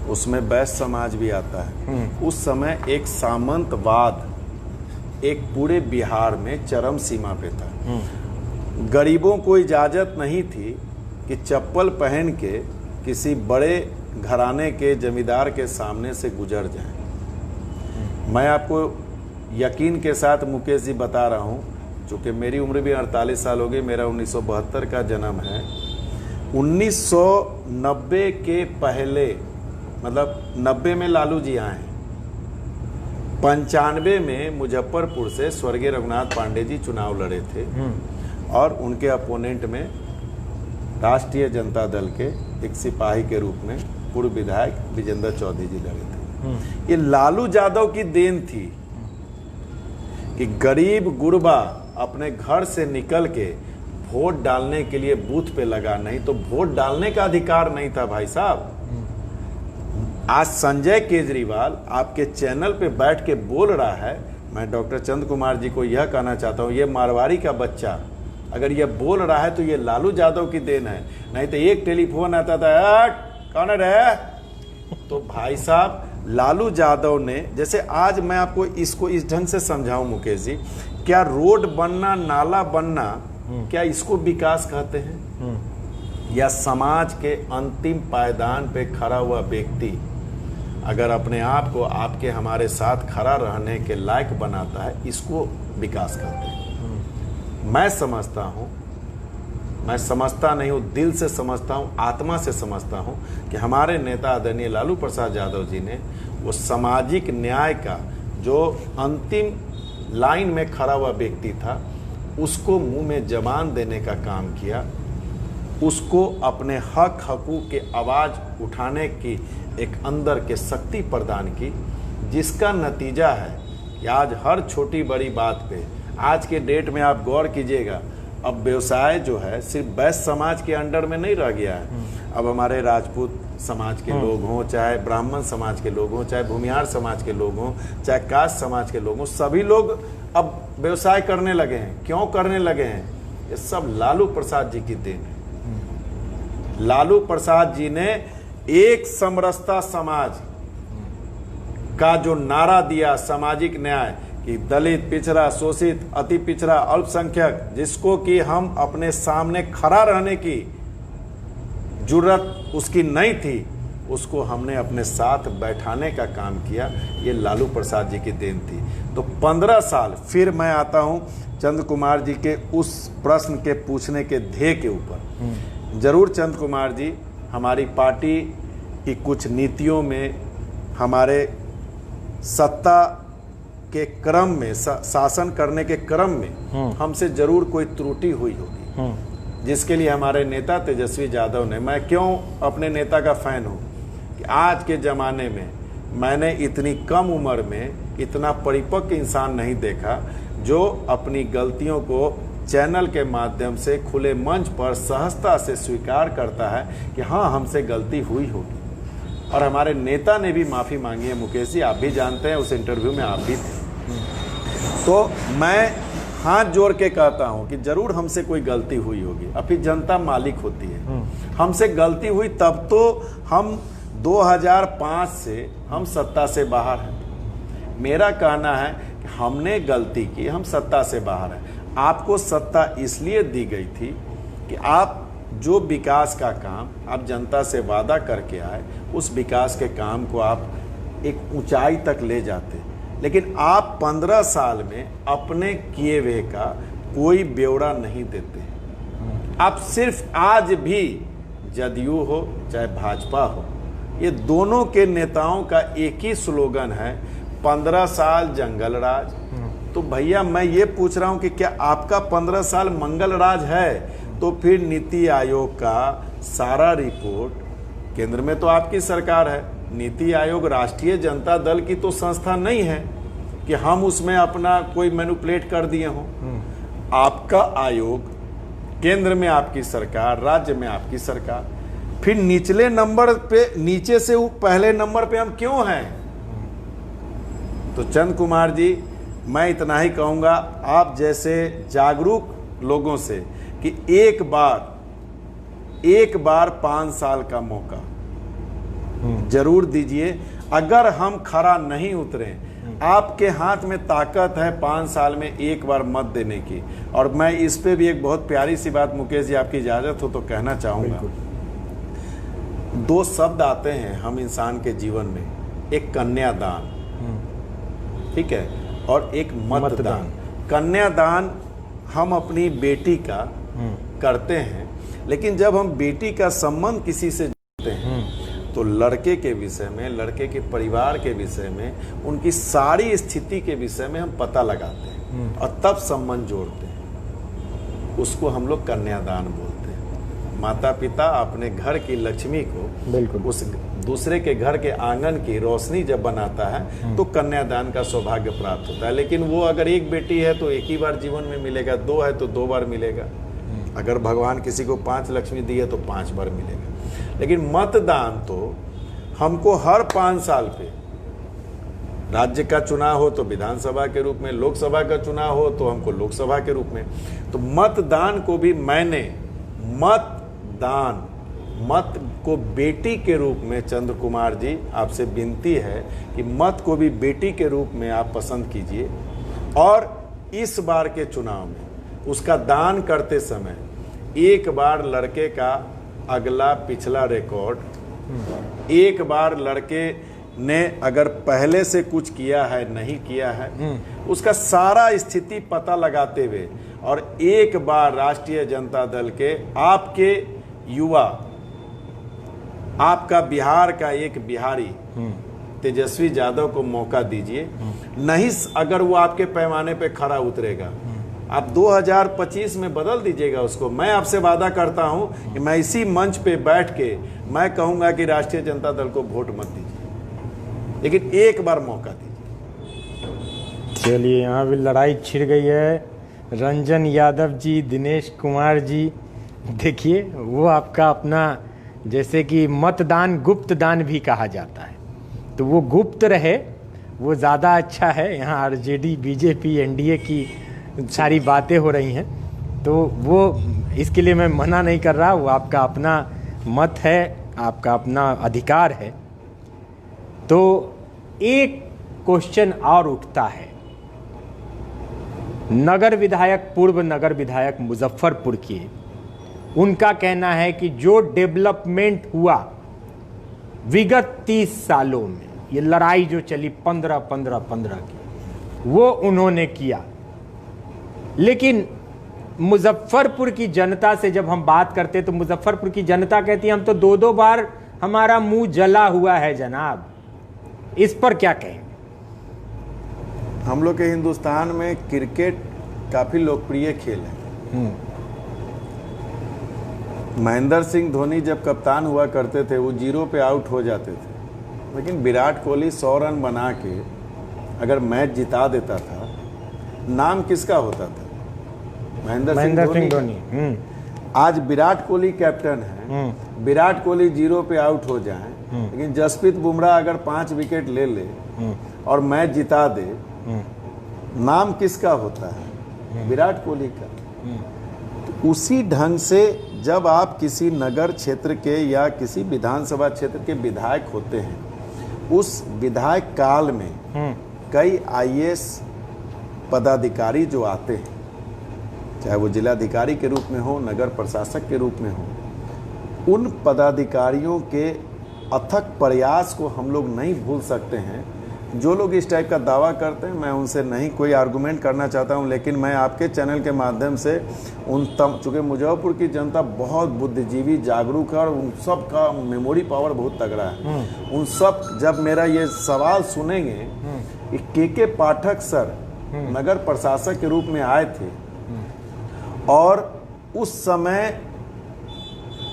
उसमें वैश्य समाज भी आता है। उस समय एक सामंतवाद एक पूरे बिहार में चरम सीमा पे था। गरीबों को इजाजत नहीं थी कि चप्पल पहन के किसी बड़े घराने के जमींदार के सामने से गुजर जाएं। मैं आपको यकीन के साथ मुकेश जी बता रहा हूं, चूंकि मेरी उम्र भी 48 साल हो गई, मेरा 1972 का जन्म है। 1990 के पहले, मतलब 90 में लालू जी आए, 95 में मुजफ्फरपुर से स्वर्गीय रघुनाथ पांडे जी चुनाव लड़े थे और उनके अपोनेंट में राष्ट्रीय जनता दल के एक सिपाही के रूप में पूर्व विधायक विजेंद्र चौधरी जी लड़े थे। ये लालू यादव की देन थी कि गरीब गुरबा अपने घर से निकल के वोट डालने के लिए बूथ पे लगा, नहीं तो वोट डालने का अधिकार नहीं था भाई साहब। आज संजय केजरीवाल आपके चैनल पे बैठ के बोल रहा है, मैं डॉक्टर चंद्र कुमार जी को यह कहना चाहता हूं, ये मारवाड़ी का बच्चा अगर ये बोल रहा है तो ये लालू यादव की देन है, नहीं तो एक टेलीफोन आता था, हट कौन है। तो भाई साहब लालू यादव ने, जैसे आज मैं आपको इसको इस ढंग से समझाऊं मुकेश जी, क्या रोड बनना, नाला बनना, क्या इसको विकास कहते हैं? या समाज के अंतिम पायदान पे खड़ा हुआ व्यक्ति अगर अपने आप को आपके हमारे साथ खड़ा रहने के लायक बनाता है, इसको विकास कहते हैं। मैं समझता हूं, मैं समझता नहीं हूं, दिल से समझता हूं, आत्मा से समझता हूं कि हमारे नेता आदरणीय लालू प्रसाद यादव जी ने वो सामाजिक न्याय का जो अंतिम लाइन में खड़ा हुआ व्यक्ति था, उसको मुंह में जबान देने का काम किया, उसको अपने हक हकूक के आवाज़ उठाने की एक अंदर के शक्ति प्रदान की, जिसका नतीजा है कि आज हर छोटी बड़ी बात पे, आज के डेट में आप गौर कीजिएगा, अब व्यवसाय जो है सिर्फ वैश्य समाज के अंडर में नहीं रह गया है। अब हमारे राजपूत समाज के लोग हों, चाहे ब्राह्मण समाज के लोग हों, चाहे भूमिहार समाज के लोग हों, चाहे कास्ट समाज के लोग हों, सभी लोग अब व्यवसाय करने लगे हैं। क्यों करने लगे हैं? ये सब लालू प्रसाद जी की देन है। लालू प्रसाद जी ने एक समरसता समाज का जो नारा दिया, सामाजिक न्याय, कि दलित, पिछड़ा, शोषित, अति पिछड़ा, अल्पसंख्यक, जिसको कि हम अपने सामने खड़ा रहने की जुर्रत उसकी नहीं थी, उसको हमने अपने साथ बैठाने का काम किया। ये लालू प्रसाद जी की देन थी। तो 15 साल फिर मैं आता हूं चंद्र कुमार जी के उस प्रश्न के पूछने के ध्येय के ऊपर। जरूर चंद्र कुमार जी, हमारी पार्टी की कुछ नीतियों में, हमारे सत्ता के क्रम में, शासन करने के क्रम में हमसे जरूर कोई त्रुटि हुई होगी, जिसके लिए हमारे नेता तेजस्वी यादव ने, मैं क्यों अपने नेता का फैन हूं कि आज के ज़माने में मैंने इतनी कम उम्र में इतना परिपक्व इंसान नहीं देखा, जो अपनी गलतियों को चैनल के माध्यम से खुले मंच पर सहजता से स्वीकार करता है कि हाँ, हमसे गलती हुई होगी। और हमारे नेता ने भी माफ़ी मांगी है मुकेश जी, आप भी जानते हैं, उस इंटरव्यू में आप भी थे। तो मैं हाथ जोड़ के कहता हूं कि जरूर हमसे कोई गलती हुई होगी, अभी जनता मालिक होती है। हमसे गलती हुई तब तो हम 2005 से हम सत्ता से बाहर हैं। मेरा कहना है कि हमने गलती की, हम सत्ता से बाहर हैं। आपको सत्ता इसलिए दी गई थी कि आप जो विकास का काम आप जनता से वादा करके आए, उस विकास के काम को आप एक ऊंचाई तक ले जाते, लेकिन आप 15 साल में अपने किए हुए का कोई ब्यौरा नहीं देते। आप सिर्फ आज भी जदयू हो चाहे भाजपा हो, ये दोनों के नेताओं का एक ही स्लोगन है, 15 साल जंगल राज। तो भैया मैं ये पूछ रहा हूं कि क्या आपका 15 साल मंगल राज है? तो फिर नीति आयोग का सारा रिपोर्ट, केंद्र में तो आपकी सरकार है, नीति आयोग राष्ट्रीय जनता दल की तो संस्था नहीं है कि हम उसमें अपना कोई मैनिपुलेट कर दिए हों। आपका आयोग, केंद्र में आपकी सरकार, राज्य में आपकी सरकार, फिर निचले नंबर पे, नीचे से पहले नंबर पे हम क्यों हैं? तो चंद्र कुमार जी, मैं इतना ही कहूंगा आप जैसे जागरूक लोगों से कि एक बार 5 साल का मौका जरूर दीजिए। अगर हम खरा नहीं उतरे, आपके हाथ में ताकत है 5 साल में एक बार मत देने की। और मैं इस पे भी एक बहुत प्यारी सी बात मुकेश जी, आपकी इजाजत हो तो कहना चाहूंगा। 2 शब्द आते हैं हम इंसान के जीवन में, एक कन्यादान, ठीक है, और एक मतदान। कन्यादान हम अपनी बेटी का करते हैं, लेकिन जब हम बेटी का संबंध किसी से जोड़ते हैं तो लड़के के विषय में, लड़के के परिवार के विषय में, उनकी सारी स्थिति के विषय में हम पता लगाते हैं और तब संबंध जोड़ते हैं। उसको हम लोग कन्यादान बोलते हैं। माता पिता अपने घर की लक्ष्मी को बिल्कुल उस दूसरे के घर के आंगन की रोशनी जब बनाता है तो कन्यादान का सौभाग्य प्राप्त होता है। लेकिन वो अगर एक बेटी है तो एक ही बार जीवन में मिलेगा, 2 है तो 2 बार मिलेगा, अगर भगवान किसी को 5 लक्ष्मी दी है तो 5 बार मिलेगा। लेकिन मतदान तो हमको हर 5 साल पे, राज्य का चुनाव हो तो विधानसभा के रूप में, लोकसभा का चुनाव हो तो हमको लोकसभा के रूप में, तो मतदान को भी मैंने मत को बेटी के रूप में, चंद्र कुमार जी आपसे विनती है कि मत को भी बेटी के रूप में आप पसंद कीजिए। और इस बार के चुनाव में उसका दान करते समय एक बार लड़के का अगला पिछला रिकॉर्ड, एक बार लड़के ने अगर पहले से कुछ किया है नहीं किया है, उसका सारा स्थिति पता लगाते हुए, और एक बार राष्ट्रीय जनता दल के आपके युवा, आपका बिहार का एक बिहारी तेजस्वी यादव को मौका दीजिए। नहीं अगर वो आपके पैमाने पे खरा उतरेगा, आप 2025 में बदल दीजिएगा उसको। मैं आपसे वादा करता हूं कि मैं इसी मंच पे बैठ के मैं कहूंगा कि राष्ट्रीय जनता दल को वोट मत दीजिए, लेकिन एक बार मौका दीजिए। चलिए, यहाँ भी लड़ाई छिड़ गई है। रंजन यादव जी, दिनेश कुमार जी, देखिए वो आपका अपना, जैसे कि मतदान गुप्त दान भी कहा जाता है, तो वो गुप्त रहे वो ज़्यादा अच्छा है। यहाँ आरजेडी, बीजेपी, एनडीए की सारी बातें हो रही हैं, तो वो इसके लिए मैं मना नहीं कर रहा, वो आपका अपना मत है, आपका अपना अधिकार है। तो एक क्वेश्चन और उठता है, नगर विधायक, पूर्व नगर विधायक मुजफ्फरपुर के, उनका कहना है कि जो डेवलपमेंट हुआ विगत 30 सालों में, ये लड़ाई जो चली 15 की, वो उन्होंने किया। लेकिन मुजफ्फरपुर की जनता से जब हम बात करते तो मुजफ्फरपुर की जनता कहती है हम तो 2 बार हमारा मुंह जला हुआ है जनाब। इस पर क्या कहेंगे? हम लोग के हिंदुस्तान में क्रिकेट काफी लोकप्रिय खेल है। महेंद्र सिंह धोनी जब कप्तान हुआ करते थे वो 0 पे आउट हो जाते थे, लेकिन विराट कोहली 100 रन बना के अगर मैच जिता देता था, नाम किसका होता था? महेंद्र सिंह धोनी। आज विराट कोहली कैप्टन है, विराट कोहली 0 पे आउट हो जाए, लेकिन जसप्रीत बुमराह अगर 5 विकेट ले ले और मैच जिता दे, नाम किसका होता है? विराट कोहली का। तो उसी ढंग से जब आप किसी नगर क्षेत्र के या किसी विधानसभा क्षेत्र के विधायक होते हैं, उस विधायक काल में कई आईएएस पदाधिकारी जो आते हैं, चाहे वो जिलाधिकारी के रूप में हो, नगर प्रशासक के रूप में हो, उन पदाधिकारियों के अथक प्रयास को हम लोग नहीं भूल सकते हैं। जो लोग इस टाइप का दावा करते हैं, मैं उनसे नहीं कोई आर्गुमेंट करना चाहता हूं, लेकिन मैं आपके चैनल के माध्यम से चूँकि मुजफ्फरपुर की जनता बहुत बुद्धिजीवी, जागरूक है और उन सब का मेमोरी पावर बहुत तगड़ा है, उन सब जब मेरा ये सवाल सुनेंगे कि के पाठक सर नगर प्रशासक के रूप में आए थे, और उस समय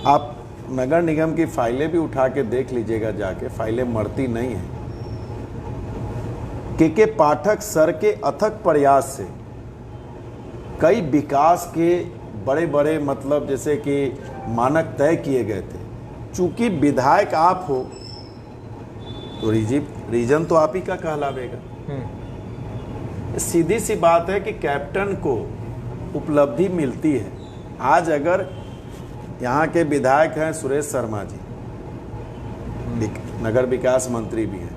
आप नगर निगम की फाइलें भी उठा के देख लीजिएगा जाके, फाइलें मरती नहीं हैं। के पाठक सर के अथक प्रयास से कई विकास के बड़े बड़े मतलब जैसे कि मानक तय किए गए थे। चूंकि विधायक आप हो तो रीजन तो आप ही का कहलावेगा। सीधी सी बात है कि कैप्टन को उपलब्धि मिलती है। आज अगर यहाँ के विधायक हैं सुरेश शर्मा जी, नगर विकास मंत्री भी हैं,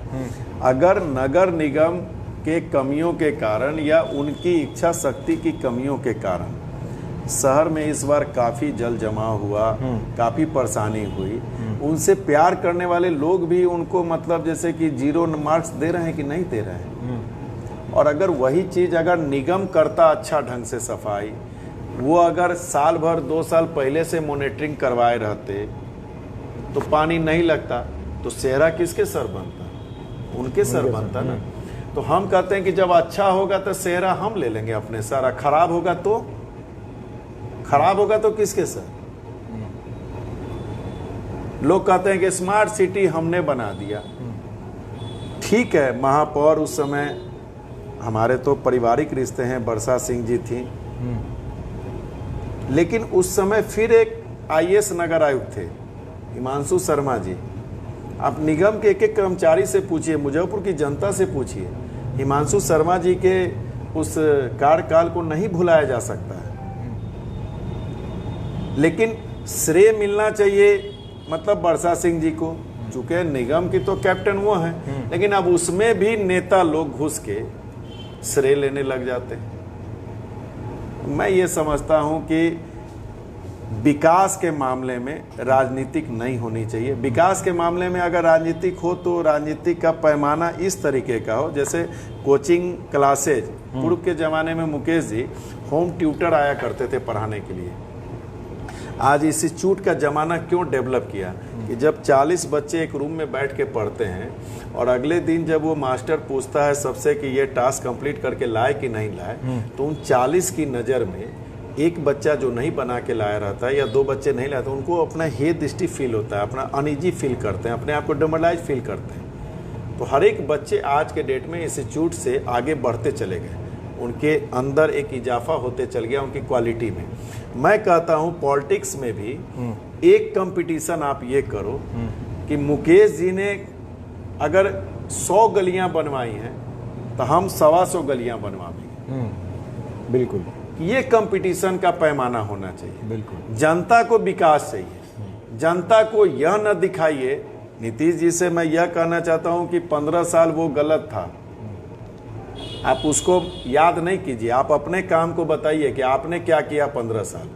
अगर नगर निगम के कमियों के कारण या उनकी इच्छा शक्ति की कमियों के कारण शहर में इस बार काफी जल जमाव हुआ, काफी परेशानी हुई, उनसे प्यार करने वाले लोग भी उनको मतलब जैसे कि 0 मार्क्स दे रहे हैं कि नहीं दे रहे हैं। और अगर वही चीज अगर निगम करता अच्छा ढंग से सफाई, वो अगर साल भर 2 साल पहले से मॉनिटरिंग करवाए रहते तो पानी नहीं लगता, तो सेहरा किसके सर बनता? उनके सर बनता ना। तो हम कहते हैं कि जब अच्छा होगा तो सेहरा हम ले लेंगे अपने सर, खराब होगा तो किसके सर? लोग कहते हैं कि स्मार्ट सिटी हमने बना दिया। ठीक है, महापौर उस समय हमारे तो पारिवारिक रिश्ते हैं, बरसा सिंह जी थी, लेकिन उस समय फिर एक आईएएस नगर आयुक्त थे हिमांशु शर्मा जी। आप निगम के एक एक कर्मचारी से पूछिए, मुजफ्फरपुर की जनता से पूछिए, हिमांशु शर्मा जी के उस कार्यकाल को नहीं भुलाया जा सकता है। लेकिन श्रेय मिलना चाहिए मतलब बरसा सिंह जी को, चूंकि निगम की तो कैप्टन वो हैं, लेकिन अब उसमें भी नेता लोग घुस के श्रेय लेने लग जाते हैं। मैं ये समझता हूं कि विकास के मामले में राजनीतिक नहीं होनी चाहिए। विकास के मामले में अगर राजनीतिक हो तो राजनीतिक का पैमाना इस तरीके का हो, जैसे कोचिंग क्लासेज, पूर्व के ज़माने में मुकेश जी होम ट्यूटर आया करते थे पढ़ाने के लिए। आज इंस्टीट्यूट का ज़माना क्यों डेवलप किया कि जब 40 बच्चे एक रूम में बैठ के पढ़ते हैं और अगले दिन जब वो मास्टर पूछता है सबसे कि ये टास्क कंप्लीट करके लाए कि नहीं लाए, तो उन 40 की नज़र में एक बच्चा जो नहीं बना के लाया रहता है या 2 बच्चे नहीं लाते, उनको अपना हेदृष्टि फील होता है, अपना अनईजी फील करते हैं, अपने आप को डिमोरलाइज फील करते हैं। तो हर एक बच्चे आज के डेट में इंस्टीट्यूट से आगे बढ़ते चले गए, उनके अंदर एक इजाफा होते चल गया उनकी क्वालिटी में। मैं कहता हूं पॉलिटिक्स में भी एक कंपटीशन आप ये करो कि मुकेश जी ने अगर 100 गलियां बनवाई हैं तो हम 125 गलियां बनवाएंगे। बिल्कुल, ये कंपटीशन का पैमाना होना चाहिए। बिल्कुल, जनता को विकास चाहिए, जनता को यह न दिखाइए। नीतीश जी से मैं यह कहना चाहता हूं कि 15 साल वो गलत था, आप उसको याद नहीं कीजिए, आप अपने काम को बताइए कि आपने क्या किया 15 साल।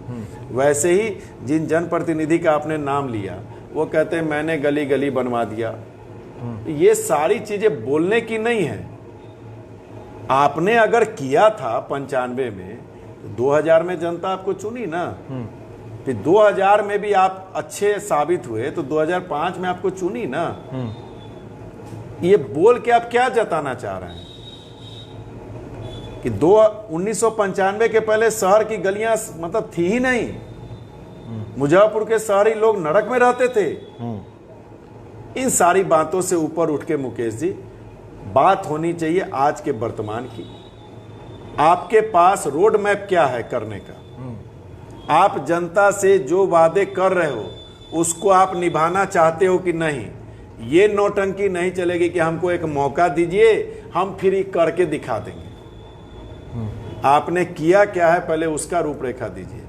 वैसे ही जिन जनप्रतिनिधि का आपने नाम लिया वो कहते हैं मैंने गली गली बनवा दिया। ये सारी चीजें बोलने की नहीं है। आपने अगर किया था 95 में, 2000 में जनता आपको चुनी ना, फिर 2000 में भी आप अच्छे साबित हुए तो 2005 में आपको चुनी ना। ये बोल के आप क्या जताना चाह रहे हैं कि 1995 के पहले शहर की गलियां मतलब थी ही नहीं, मुजफ्फरपुर के शहरी लोग नरक में रहते थे। इन सारी बातों से ऊपर उठ के मुकेश जी, बात होनी चाहिए आज के वर्तमान की। आपके पास रोड मैप क्या है करने का? आप जनता से जो वादे कर रहे हो उसको आप निभाना चाहते हो कि नहीं? ये नौटंकी नहीं चलेगी कि हमको एक मौका दीजिए, हम फिर ही करके दिखा देंगे। आपने किया क्या है पहले उसका रूपरेखा दीजिए।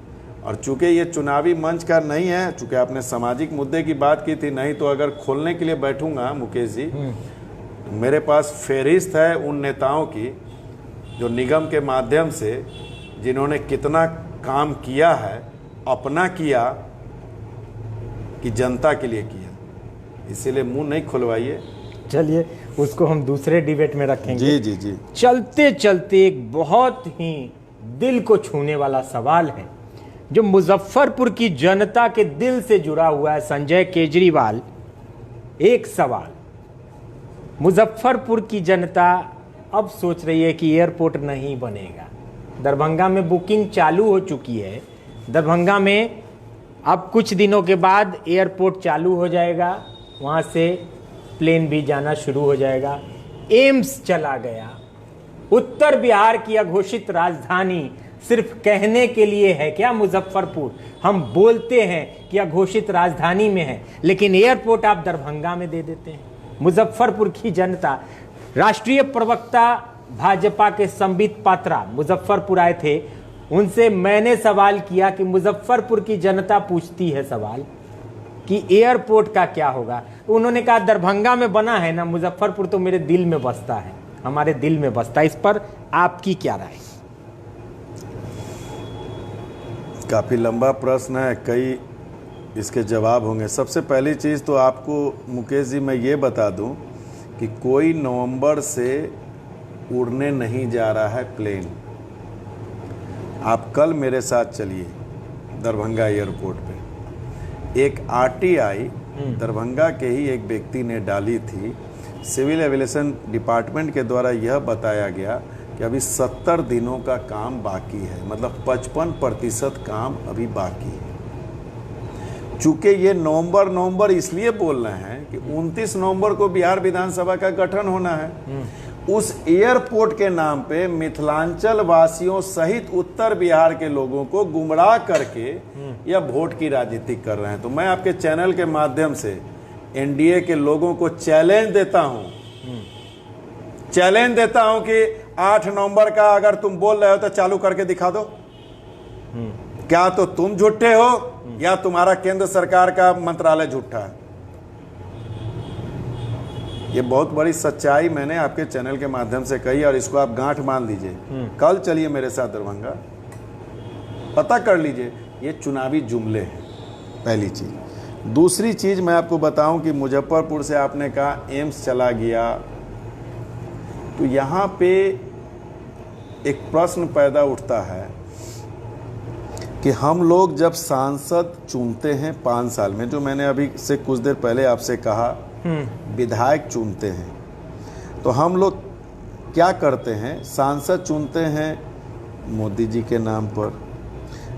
और चूंकि ये चुनावी मंच का नहीं है, चूंकि आपने सामाजिक मुद्दे की बात की थी, नहीं तो अगर खोलने के लिए बैठूंगा मुकेश जी, तो मेरे पास फहरिस्त है उन नेताओं की जो निगम के माध्यम से जिन्होंने कितना काम किया है, अपना किया कि जनता के लिए किया। इसीलिए मुंह नहीं खुलवाइए। चलिए उसको हम दूसरे डिबेट में रखेंगे। जी जी जी। चलते चलते एक बहुत ही दिल को छूने वाला सवाल है जो मुजफ्फरपुर की जनता के दिल से जुड़ा हुआ है। संजय केजरीवाल, एक सवाल, मुजफ्फरपुर की जनता अब सोच रही है कि एयरपोर्ट नहीं बनेगा। दरभंगा में बुकिंग चालू हो चुकी है, दरभंगा में अब कुछ दिनों के बाद एयरपोर्ट चालू हो जाएगा, वहाँ से प्लेन भी जाना शुरू हो जाएगा। एम्स चला गया। उत्तर बिहार की अघोषित राजधानी सिर्फ कहने के लिए है क्या मुजफ्फरपुर? हम बोलते हैं कि अघोषित राजधानी में है, लेकिन एयरपोर्ट आप दरभंगा में दे देते हैं। मुजफ्फरपुर की जनता, राष्ट्रीय प्रवक्ता भाजपा के संबित पात्रा मुजफ्फरपुर आए थे, उनसे मैंने सवाल किया कि मुजफ्फरपुर की जनता पूछती है सवाल कि एयरपोर्ट का क्या होगा। तो उन्होंने कहा दरभंगा में बना है ना, मुजफ्फरपुर तो मेरे दिल में बसता है, हमारे दिल में बसता है। इस पर आपकी क्या राय? काफ़ी लंबा प्रश्न है, कई इसके जवाब होंगे। सबसे पहली चीज़ तो आपको मुकेश जी मैं ये बता दूं कि कोई नवंबर से उड़ने नहीं जा रहा है प्लेन। आप कल मेरे साथ चलिए दरभंगा एयरपोर्ट पे। एक आरटीआई दरभंगा के ही एक व्यक्ति ने डाली थी, सिविल एविएशन डिपार्टमेंट के द्वारा यह बताया गया कि अभी 70 दिनों का काम बाकी है, मतलब 55% काम अभी बाकी है। चूंकि ये नवंबर इसलिए बोल रहे हैं कि 29 नवंबर को बिहार विधानसभा का गठन होना है। उस एयरपोर्ट के नाम पे मिथिलांचल वासियों सहित उत्तर बिहार के लोगों को गुमराह करके या वोट की राजनीति कर रहे हैं। तो मैं आपके चैनल के माध्यम से एनडीए के लोगों को चैलेंज देता हूं कि 8 नवंबर का अगर तुम बोल रहे हो तो चालू करके दिखा दो। क्या तो तुम झूठे हो या तुम्हारा केंद्र सरकार का मंत्रालय झूठा है। ये बहुत बड़ी सच्चाई मैंने आपके चैनल के माध्यम से कही और इसको आप गांठ मान लीजिए। कल चलिए मेरे साथ दरभंगा, पता कर लीजिए, ये चुनावी जुमले हैं, पहली चीज। दूसरी चीज मैं आपको बताऊं कि मुजफ्फरपुर से आपने कहा एम्स चला गया, तो यहां पे एक प्रश्न पैदा उठता है कि हम लोग जब सांसद चुनते हैं 5 साल में, जो मैंने अभी से कुछ देर पहले आपसे कहा, विधायक चुनते हैं, तो हम लोग क्या करते हैं? सांसद चुनते हैं मोदी जी के नाम पर,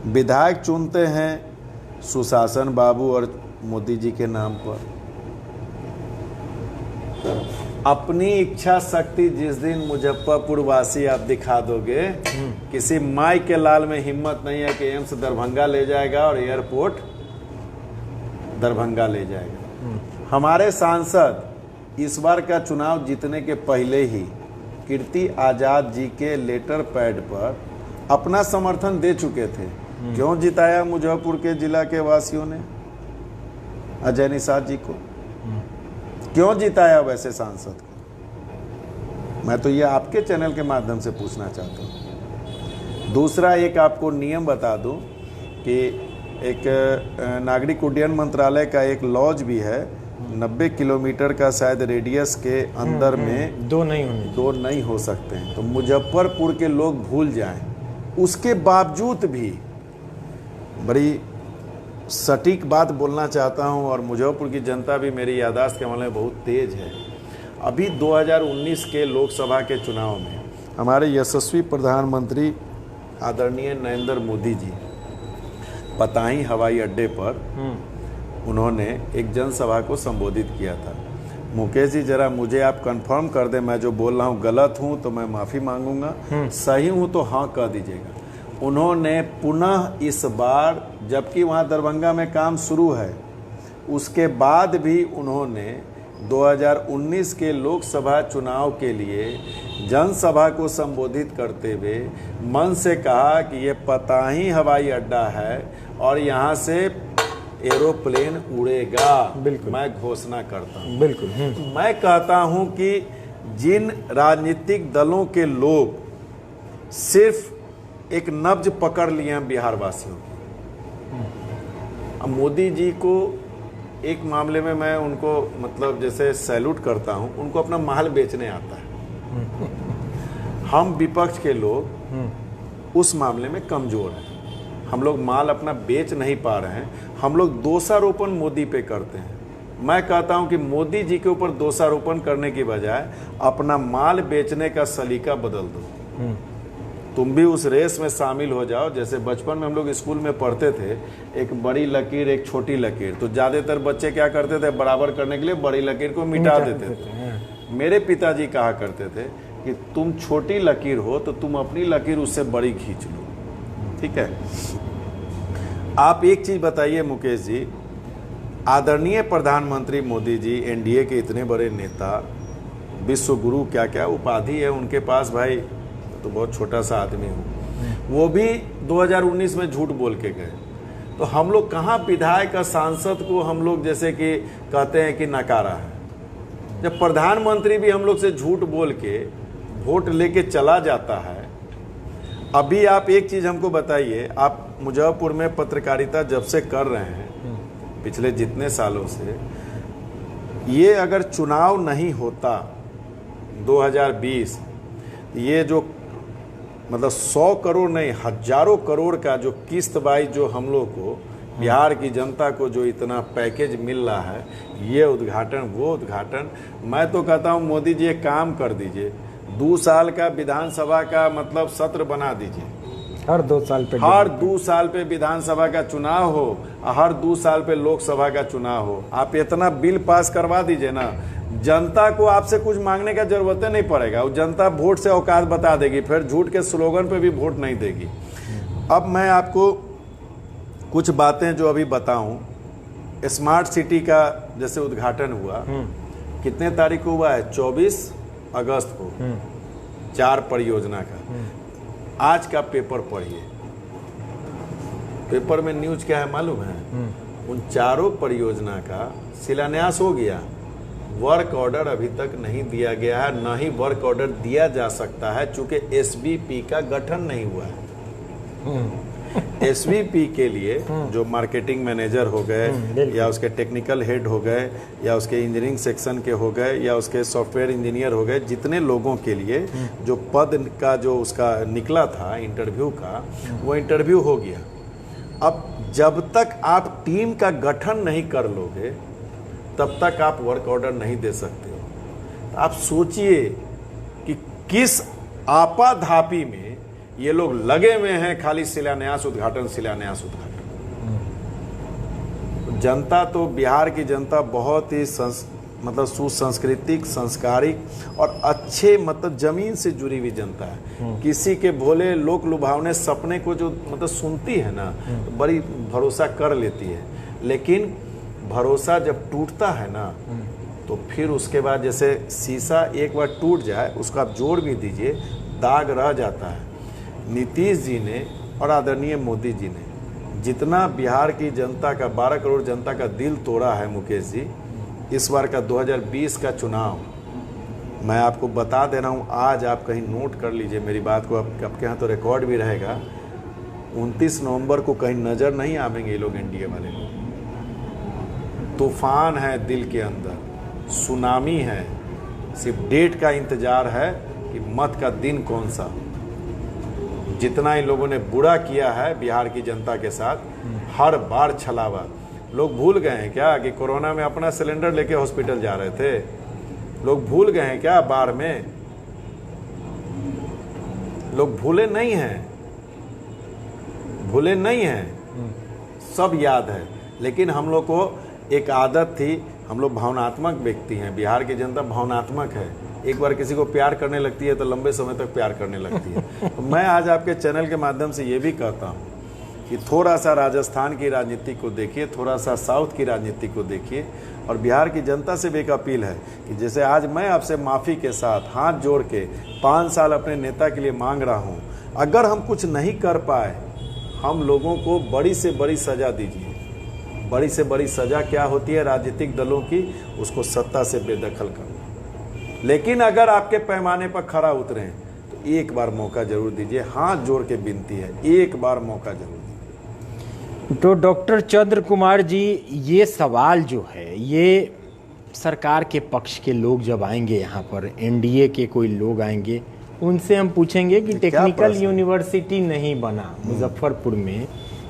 विधायक चुनते हैं सुशासन बाबू और मोदी जी के नाम पर। अपनी इच्छा शक्ति जिस दिन मुजफ्फरपुर वासी आप दिखा दोगे, किसी माई के लाल में हिम्मत नहीं है कि एम्स दरभंगा ले जाएगा और एयरपोर्ट दरभंगा ले जाएगा। हमारे सांसद इस बार का चुनाव जीतने के पहले ही कीर्ति आजाद जी के लेटर पैड पर अपना समर्थन दे चुके थे। क्यों जिताया मुजफ्फरपुर के जिला के वासियों ने अजय निषाद जी को? क्यों जिताया वैसे सांसद को? मैं तो ये आपके चैनल के माध्यम से पूछना चाहता हूँ। दूसरा, एक आपको नियम बता दूं कि एक नागरिक उड्डयन मंत्रालय का एक लॉज भी है, 90 किलोमीटर का शायद रेडियस के अंदर में दो नहीं हो सकते हैं। तो मुजफ्फरपुर के लोग भूल जाएं, उसके बावजूद भी बड़ी सटीक बात बोलना चाहता हूं, और मुजफ्फरपुर की जनता भी मेरी याददाश्त के मामले में बहुत तेज है। अभी 2019 के लोकसभा के चुनाव में हमारे यशस्वी प्रधानमंत्री आदरणीय नरेंद्र मोदी जी पताही हवाई अड्डे पर उन्होंने एक जनसभा को संबोधित किया था। मुकेश जी, जरा मुझे आप कंफर्म कर दें, मैं जो बोल रहा हूँ गलत हूँ तो मैं माफ़ी मांगूंगा, सही हूँ तो हाँ कह दीजिएगा। उन्होंने पुनः इस बार, जबकि वहाँ दरभंगा में काम शुरू है, उसके बाद भी उन्होंने 2019 के लोकसभा चुनाव के लिए जनसभा को संबोधित करते हुए मन से कहा कि ये पताही हवाई अड्डा है और यहाँ से एरोप्लेन उड़ेगा। बिल्कुल, मैं घोषणा करता हूँ। बिल्कुल। मैं कहता हूँ कि जिन राजनीतिक दलों के लोग सिर्फ एक नब्ज पकड़ लिए हैं बिहार वासियों की, अब मोदी जी को एक मामले में मैं उनको मतलब जैसे सैल्यूट करता हूं, उनको अपना माल बेचने आता है। हम विपक्ष के लोग उस मामले में कमजोर हैं, हम लोग माल अपना बेच नहीं पा रहे हैं, हम लोग दोषारोपण मोदी पे करते हैं। मैं कहता हूं कि मोदी जी के ऊपर दोषारोपण करने की बजाय अपना माल बेचने का सलीका बदल दो। तुम भी उस रेस में शामिल हो जाओ। जैसे बचपन में हम लोग स्कूल में पढ़ते थे, एक बड़ी लकीर एक छोटी लकीर, तो ज़्यादातर बच्चे क्या करते थे, बराबर करने के लिए बड़ी लकीर को मिटा देते थे। मेरे पिताजी कहा करते थे कि तुम छोटी लकीर हो तो तुम अपनी लकीर उससे बड़ी खींच लो। ठीक है, आप एक चीज़ बताइए मुकेश जी, आदरणीय प्रधानमंत्री मोदी जी एनडीए के इतने बड़े नेता, विश्व गुरु क्या क्या उपाधि है उनके पास, भाई तो बहुत छोटा सा आदमी हूँ, वो भी 2019 में झूठ बोल के गए। तो हम लोग कहाँ विधायक सांसद को हम लोग जैसे कि कहते हैं कि नकारा है, जब प्रधानमंत्री भी हम लोग से झूठ बोल के वोट लेके चला जाता है। अभी आप एक चीज़ हमको बताइए, आप मुजफ्फरपुर में पत्रकारिता जब से कर रहे हैं पिछले जितने सालों से, ये अगर चुनाव नहीं होता 2020, ये जो मतलब 100 करोड़ नहीं हजारों करोड़ का जो किस्त वाइज जो हम लोग को बिहार की जनता को जो इतना पैकेज मिल रहा है, ये उद्घाटन वो उद्घाटन, मैं तो कहता हूँ मोदी जी एक काम कर दीजिए, 2 साल का विधानसभा का मतलब सत्र बना दीजिए। हर 2 साल पे हर 2 साल पे विधानसभा का चुनाव हो हर 2 साल पे लोकसभा का चुनाव हो, आप इतना बिल पास करवा दीजिए ना, जनता को आपसे कुछ मांगने का जरूरत नहीं पड़ेगा। वो जनता वोट से औकात बता देगी, फिर झूठ के स्लोगन पे भी वोट नहीं देगी। अब मैं आपको कुछ बातें जो अभी बताऊं, स्मार्ट सिटी का जैसे उद्घाटन हुआ, कितने तारीख को हुआ है? 24 अगस्त को, 4 परियोजना का। आज का पेपर पढ़िए, पेपर में न्यूज क्या है मालूम है? उन 4 परियोजना का शिलान्यास हो गया, वर्क ऑर्डर अभी तक नहीं दिया गया है, ना ही वर्क ऑर्डर दिया जा सकता है, चूंकि एसवीपी का गठन नहीं हुआ है। एसवीपी के लिए जो मार्केटिंग मैनेजर हो गए, या उसके टेक्निकल हेड हो गए, या उसके इंजीनियरिंग सेक्शन के हो गए, या उसके सॉफ्टवेयर इंजीनियर हो गए, जितने लोगों के लिए जो पद का जो उसका निकला था इंटरव्यू का, वो इंटरव्यू हो गया। अब जब तक आप टीम का गठन नहीं कर लोगे, तब तक आप वर्क ऑर्डर नहीं दे सकते हो। आप सोचिए कि किस आपाधापी में ये लोग लगे हुए हैं, खाली शिलान्यास उद्घाटन, शिलान्यास उद्घाटन। जनता तो, बिहार की जनता बहुत ही मतलब सुसंस्कृतिक, संस्कारिक और अच्छे, मतलब जमीन से जुड़ी हुई जनता है। किसी के भोले लोक लुभावने सपने को जो मतलब सुनती है ना, तो बड़ी भरोसा कर लेती है। लेकिन भरोसा जब टूटता है ना, तो फिर उसके बाद जैसे शीशा एक बार टूट जाए, उसको आप जोड़ भी दीजिए, दाग रह जाता है। नीतीश जी ने और आदरणीय मोदी जी ने जितना बिहार की जनता का, 12 करोड़ जनता का दिल तोड़ा है मुकेश जी, इस बार का 2020 का चुनाव, मैं आपको बता दे रहा हूँ, आज आप कहीं नोट कर लीजिए मेरी बात को, आपके यहाँ तो रिकॉर्ड भी रहेगा। 29 नवंबर को कहीं नजर नहीं आवेंगे ये लोग, एनडीए वाले लोग। तूफान है दिल के अंदर, सुनामी है, सिर्फ डेट का इंतजार है कि मत का दिन कौन सा। जितना इन लोगों ने बुरा किया है बिहार की जनता के साथ, हर बार छलावा। लोग भूल गए हैं क्या कि कोरोना में अपना सिलेंडर लेके हॉस्पिटल जा रहे थे? लोग भूल गए हैं क्या बाढ़ में? लोग भूले नहीं हैं, भूले नहीं हैं, सब याद है। लेकिन हम लोग को एक आदत थी, हम लोग भावनात्मक व्यक्ति हैं, बिहार की जनता भावनात्मक है। एक बार किसी को प्यार करने लगती है तो लंबे समय तक प्यार करने लगती है। तो मैं आज आपके चैनल के माध्यम से ये भी कहता हूँ कि थोड़ा सा राजस्थान की राजनीति को देखिए, थोड़ा सा साउथ की राजनीति को देखिए, और बिहार की जनता से भी एक अपील है कि जैसे आज मैं आपसे माफ़ी के साथ हाथ जोड़ के 5 साल अपने नेता के लिए मांग रहा हूँ, अगर हम कुछ नहीं कर पाए, हम लोगों को बड़ी से बड़ी सज़ा दीजिए। बड़ी से बड़ी सज़ा क्या होती है राजनीतिक दलों की? उसको सत्ता से बेदखल करना। लेकिन अगर आपके पैमाने पर खरा उतरे तो एक बार मौका जरूर दीजिए, हाथ जोड़ के विनती है, एक बार मौका जरूर दीजिए। तो डॉक्टर चंद्र कुमार जी, ये सवाल जो है, ये सरकार के पक्ष के लोग जब आएंगे यहाँ पर, एनडीए के कोई लोग आएंगे, उनसे हम पूछेंगे कि टेक्निकल यूनिवर्सिटी नहीं बना मुजफ्फरपुर में,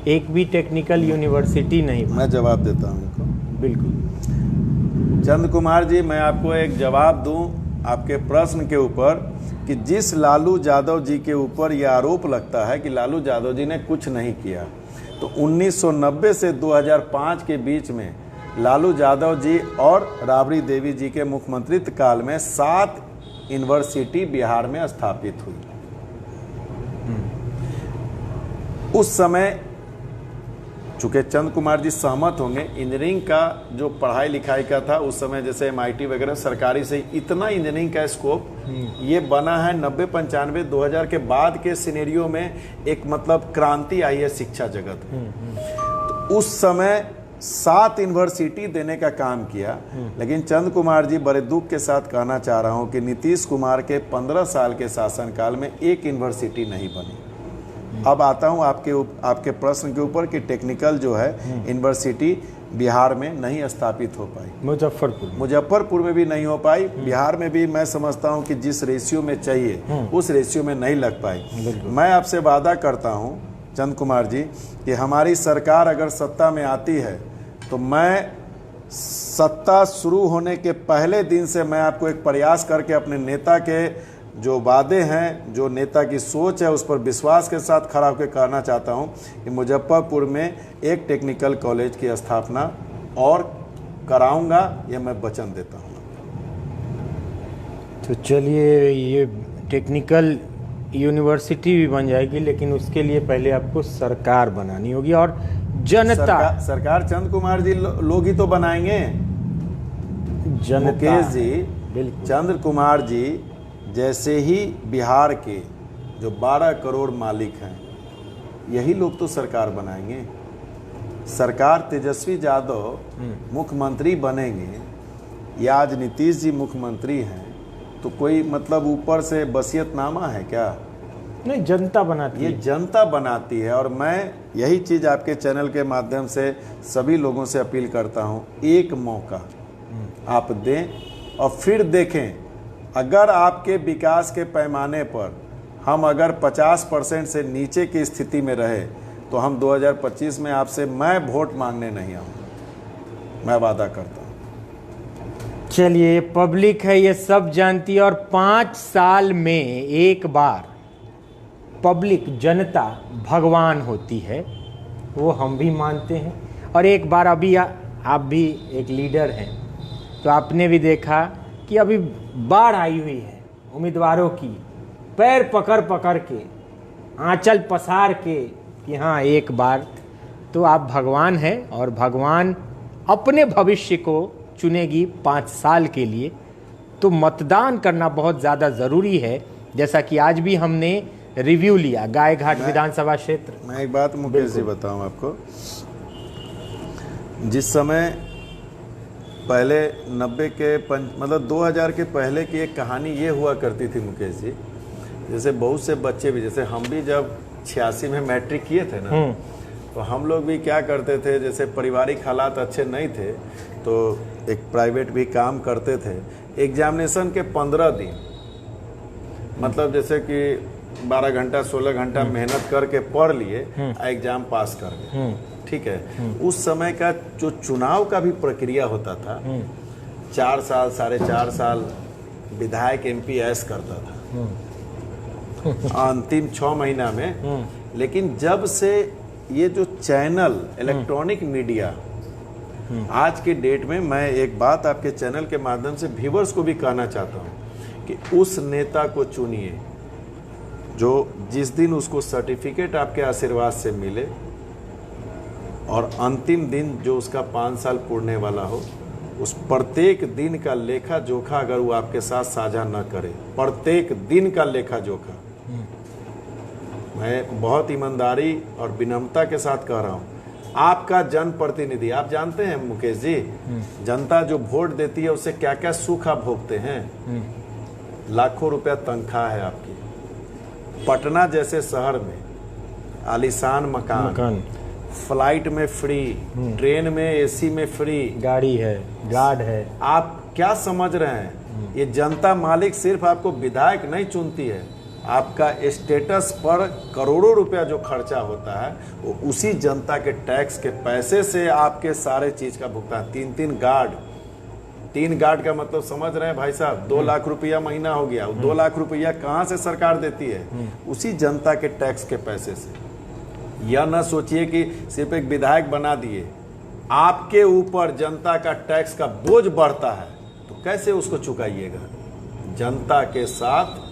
एक भी टेक्निकल यूनिवर्सिटी नहीं बना। मैं जवाब देता हूँ इनको। बिल्कुल चंद्र कुमार जी, मैं आपको एक जवाब दूं आपके प्रश्न के ऊपर कि जिस लालू यादव जी के ऊपर यह आरोप लगता है कि लालू यादव जी ने कुछ नहीं किया, तो 1990 से 2005 के बीच में लालू यादव जी और राबड़ी देवी जी के मुख्यमंत्रित्व काल में 7 यूनिवर्सिटी बिहार में स्थापित हुई। उस समय चूँकि चंद्र कुमार जी सहमत होंगे, इंजीनियरिंग का जो पढ़ाई लिखाई का था उस समय, जैसे MIT वगैरह सरकारी से इतना इंजीनियरिंग का स्कोप ये बना है 90, 95, 2000 के बाद के सिनेरियो में एक मतलब क्रांति आई है शिक्षा जगत में। तो उस समय 7 यूनिवर्सिटी देने का काम किया। लेकिन चंद्र कुमार जी, बड़े दुख के साथ कहना चाह रहा हूँ कि नीतीश कुमार के 15 साल के शासनकाल में एक यूनिवर्सिटी नहीं बनी। अब आता हूं आपके प्रश्न के ऊपर कि टेक्निकल जो है यूनिवर्सिटी बिहार में नहीं स्थापित हो पाई। मुजफ्फरपुर में भी नहीं हो पाई। बिहार में भी मैं समझता हूं कि जिस रेशियो में चाहिए उस रेशियो में नहीं लग पाई। मैं आपसे वादा करता हूं चंद्र कुमार जी कि हमारी सरकार अगर सत्ता में आती है तो मैं सत्ता शुरू होने के पहले दिन से मैं आपको एक प्रयास करके अपने नेता के जो वादे हैं, जो नेता की सोच है, उस पर विश्वास के साथ खड़ा होकर कहना चाहता हूं कि मुजफ्फरपुर में एक टेक्निकल कॉलेज की स्थापना और कराऊंगा, यह मैं वचन देता हूं। तो चलिए, ये टेक्निकल यूनिवर्सिटी भी बन जाएगी, लेकिन उसके लिए पहले आपको सरकार बनानी होगी और जनता सरकार चंद कुमार जी लोग ही तो बनाएंगे। जनता मुकेश जी, बिल्कुल चंद्र कुमार जी जैसे ही बिहार के जो 12 करोड़ मालिक हैं, यही लोग तो सरकार बनाएंगे। सरकार तेजस्वी यादव मुख्यमंत्री बनेंगे या आज नीतीश जी मुख्यमंत्री हैं, तो कोई मतलब ऊपर से वसीयतनामा है क्या? नहीं, जनता बनाती ये है। जनता बनाती है। और मैं यही चीज़ आपके चैनल के माध्यम से सभी लोगों से अपील करता हूं, एक मौका आप दें और फिर देखें। अगर आपके विकास के पैमाने पर हम अगर 50% से नीचे की स्थिति में रहे तो हम 2025 में आपसे मैं वोट मांगने नहीं आऊँगा, मैं वादा करता हूँ। चलिए, पब्लिक है, ये सब जानती है और 5 साल में एक बार पब्लिक, जनता भगवान होती है, वो हम भी मानते हैं। और एक बार अभी आप भी एक लीडर हैं, तो आपने भी देखा कि अभी बाढ़ आई हुई है उम्मीदवारों की, पैर पकड़ पकड़ के, आंचल पसार के कि हाँ एक बार तो आप भगवान हैं और भगवान अपने भविष्य को चुनेगी 5 साल के लिए। तो मतदान करना बहुत ज़्यादा ज़रूरी है। जैसा कि आज भी हमने रिव्यू लिया गायघाट विधानसभा क्षेत्र। मैं एक बात मुकेश जी बताऊं आपको, जिस समय पहले 90 के मतलब 2000 के पहले की एक कहानी ये हुआ करती थी मुकेश जी, जैसे बहुत से बच्चे भी, जैसे हम भी जब 86 में मैट्रिक किए थे ना, तो हम लोग भी क्या करते थे, जैसे पारिवारिक हालात अच्छे नहीं थे तो एक प्राइवेट भी काम करते थे। एग्जामिनेशन के 15 दिन मतलब जैसे कि 12 घंटा 16 घंटा मेहनत करके पढ़ लिए, एग्जाम पास कर गए, ठीक है। उस समय का जो चुनाव का भी प्रक्रिया होता था, 4 साल 4.5 साल विधायक MP ऐश करता था अंतिम 6 महीना में। लेकिन जब से ये जो चैनल इलेक्ट्रॉनिक मीडिया, आज के डेट में मैं एक बात आपके चैनल के माध्यम से व्यूअर्स को भी कहना चाहता हूं कि उस नेता को चुनिए जो जिस दिन उसको सर्टिफिकेट आपके आशीर्वाद से मिले और अंतिम दिन जो उसका 5 साल पूरने वाला हो, उस प्रत्येक दिन का लेखा जोखा अगर वो आपके साथ साझा न करे, प्रत्येक दिन का लेखा जोखा, मैं बहुत ईमानदारी और विनम्रता के साथ कह रहा हूं, आपका जनप्रतिनिधि, आप जानते हैं मुकेश जी, जनता जो वोट देती है उससे क्या क्या सुख आप भोगते हैं। लाखों रुपया तनख्वाह है आपकी, पटना जैसे शहर में आलीशान मकान, फ्लाइट में फ्री, ट्रेन में AC में फ्री, गाड़ी है, गार्ड है। आप क्या समझ रहे हैं, ये जनता मालिक सिर्फ आपको विधायक नहीं चुनती है, आपका स्टेटस पर करोड़ों रुपया जो खर्चा होता है वो उसी जनता के टैक्स के पैसे से आपके सारे चीज का भुगतान। 3 गार्ड का मतलब समझ रहे हैं भाई साहब, 2 लाख रुपया महीना हो गया। 2 लाख रुपया कहाँ से सरकार देती है? उसी जनता के टैक्स के पैसे से। यह न सोचिए कि सिर्फ एक विधायक बना दिए, आपके ऊपर जनता का टैक्स का बोझ बढ़ता है तो कैसे उसको चुकाइएगा? जनता के साथ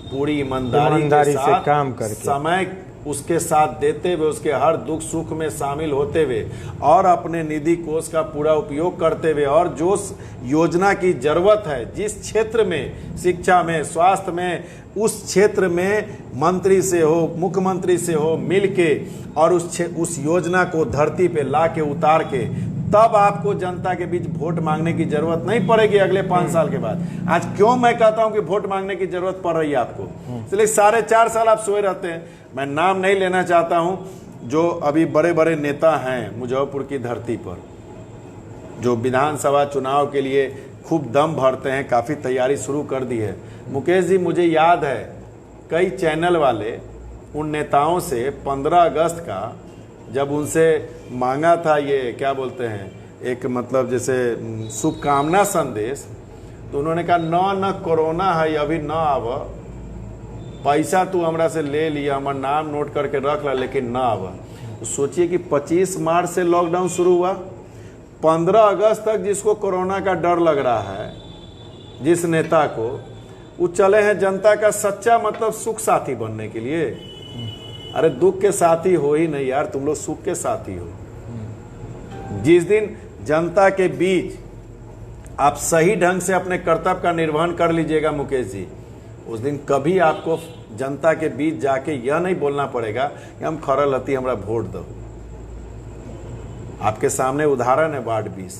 पूरी ईमानदारी से काम करके, समय उसके साथ देते हुए, उसके हर दुख सुख में शामिल होते हुए और अपने निधि कोष का पूरा उपयोग करते हुए, और जो योजना की जरूरत है जिस क्षेत्र में, शिक्षा में, स्वास्थ्य में, उस क्षेत्र में मंत्री से हो, मुख्यमंत्री से हो, मिलके और उस योजना को धरती पे ला के उतार के, तब आपको जनता के बीच वोट मांगने की जरूरत नहीं पड़ेगी अगले 5 साल के बाद। आज क्यों मैं कहता हूं कि वोट मांगने की जरूरत पड़ रही है आपको? इसलिए 4.5 साल आप सोए रहते हैं। मैं नाम नहीं लेना चाहता हूं, जो अभी बड़े बड़े नेता हैं मुजफ्फरपुर की धरती पर, जो विधानसभा चुनाव के लिए खूब दम भरते हैं, काफी तैयारी शुरू कर दी है। मुकेश जी, मुझे याद है कई चैनल वाले उन नेताओं से 15 अगस्त का जब उनसे मांगा था, ये क्या बोलते हैं, एक मतलब जैसे शुभकामना संदेश, तो उन्होंने कहा न कोरोना है अभी न आव, पैसा तू हमरा से ले लिया, हमार नाम नोट करके रख ला, लेकिन ना आवा। तो सोचिए कि 25 मार्च से लॉकडाउन शुरू हुआ, 15 अगस्त तक जिसको कोरोना का डर लग रहा है, जिस नेता को, वो चले हैं जनता का सच्चा मतलब सुख साथी बनने के लिए। अरे दुख के साथी हो ही नहीं यार, तुम लोग सुख के साथी हो। जिस दिन जनता के बीच आप सही ढंग से अपने कर्तव्य का निर्वहन कर लीजिएगा मुकेश जी, उस दिन कभी आपको जनता के बीच जाके यह नहीं बोलना पड़ेगा कि हम खरल हती हमरा वोट दो। आपके सामने उदाहरण है वार्ड 20,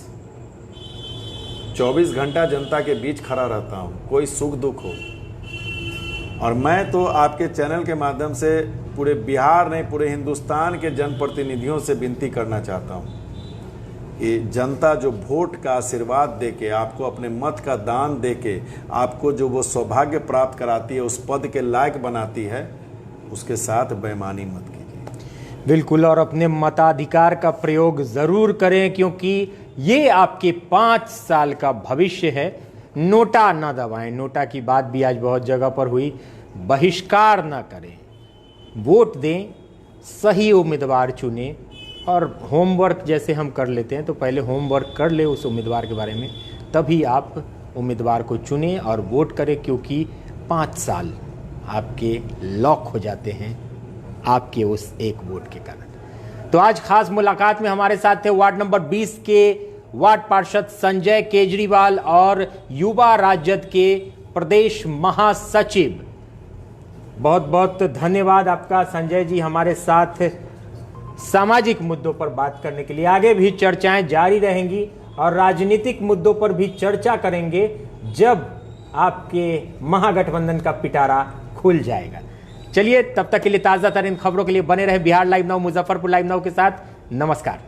24 घंटा जनता के बीच खड़ा रहता हूं, कोई सुख दुख हो। और मैं तो आपके चैनल के माध्यम से पूरे बिहार नहीं, पूरे हिंदुस्तान के जनप्रतिनिधियों से विनती करना चाहता हूं, ये जनता जो वोट का आशीर्वाद देके, आपको अपने मत का दान देके, आपको जो वो सौभाग्य प्राप्त कराती है, उस पद के लायक बनाती है, उसके साथ बेईमानी मत कीजिए। बिल्कुल, और अपने मताधिकार का प्रयोग जरूर करें, क्योंकि ये आपके 5 साल का भविष्य है। नोटा ना दबाएं, नोटा की बात भी आज बहुत जगह पर हुई। बहिष्कार ना करें, वोट दें, सही उम्मीदवार चुनें। और होमवर्क जैसे हम कर लेते हैं, तो पहले होमवर्क कर ले उस उम्मीदवार के बारे में, तभी आप उम्मीदवार को चुनें और वोट करें, क्योंकि 5 साल आपके लॉक हो जाते हैं आपके उस एक वोट के कारण। तो आज खास मुलाकात में हमारे साथ थे वार्ड नंबर 20 के वार्ड पार्षद संजय केजरीवाल और युवा राजद के प्रदेश महासचिव। बहुत बहुत धन्यवाद आपका संजय जी, हमारे साथ सामाजिक मुद्दों पर बात करने के लिए। आगे भी चर्चाएं जारी रहेंगी और राजनीतिक मुद्दों पर भी चर्चा करेंगे जब आपके महागठबंधन का पिटारा खुल जाएगा। चलिए, तब तक के लिए ताज़ा तरीन खबरों के लिए बने रहे Bihar live now, Muzaffarpur live now के साथ। नमस्कार।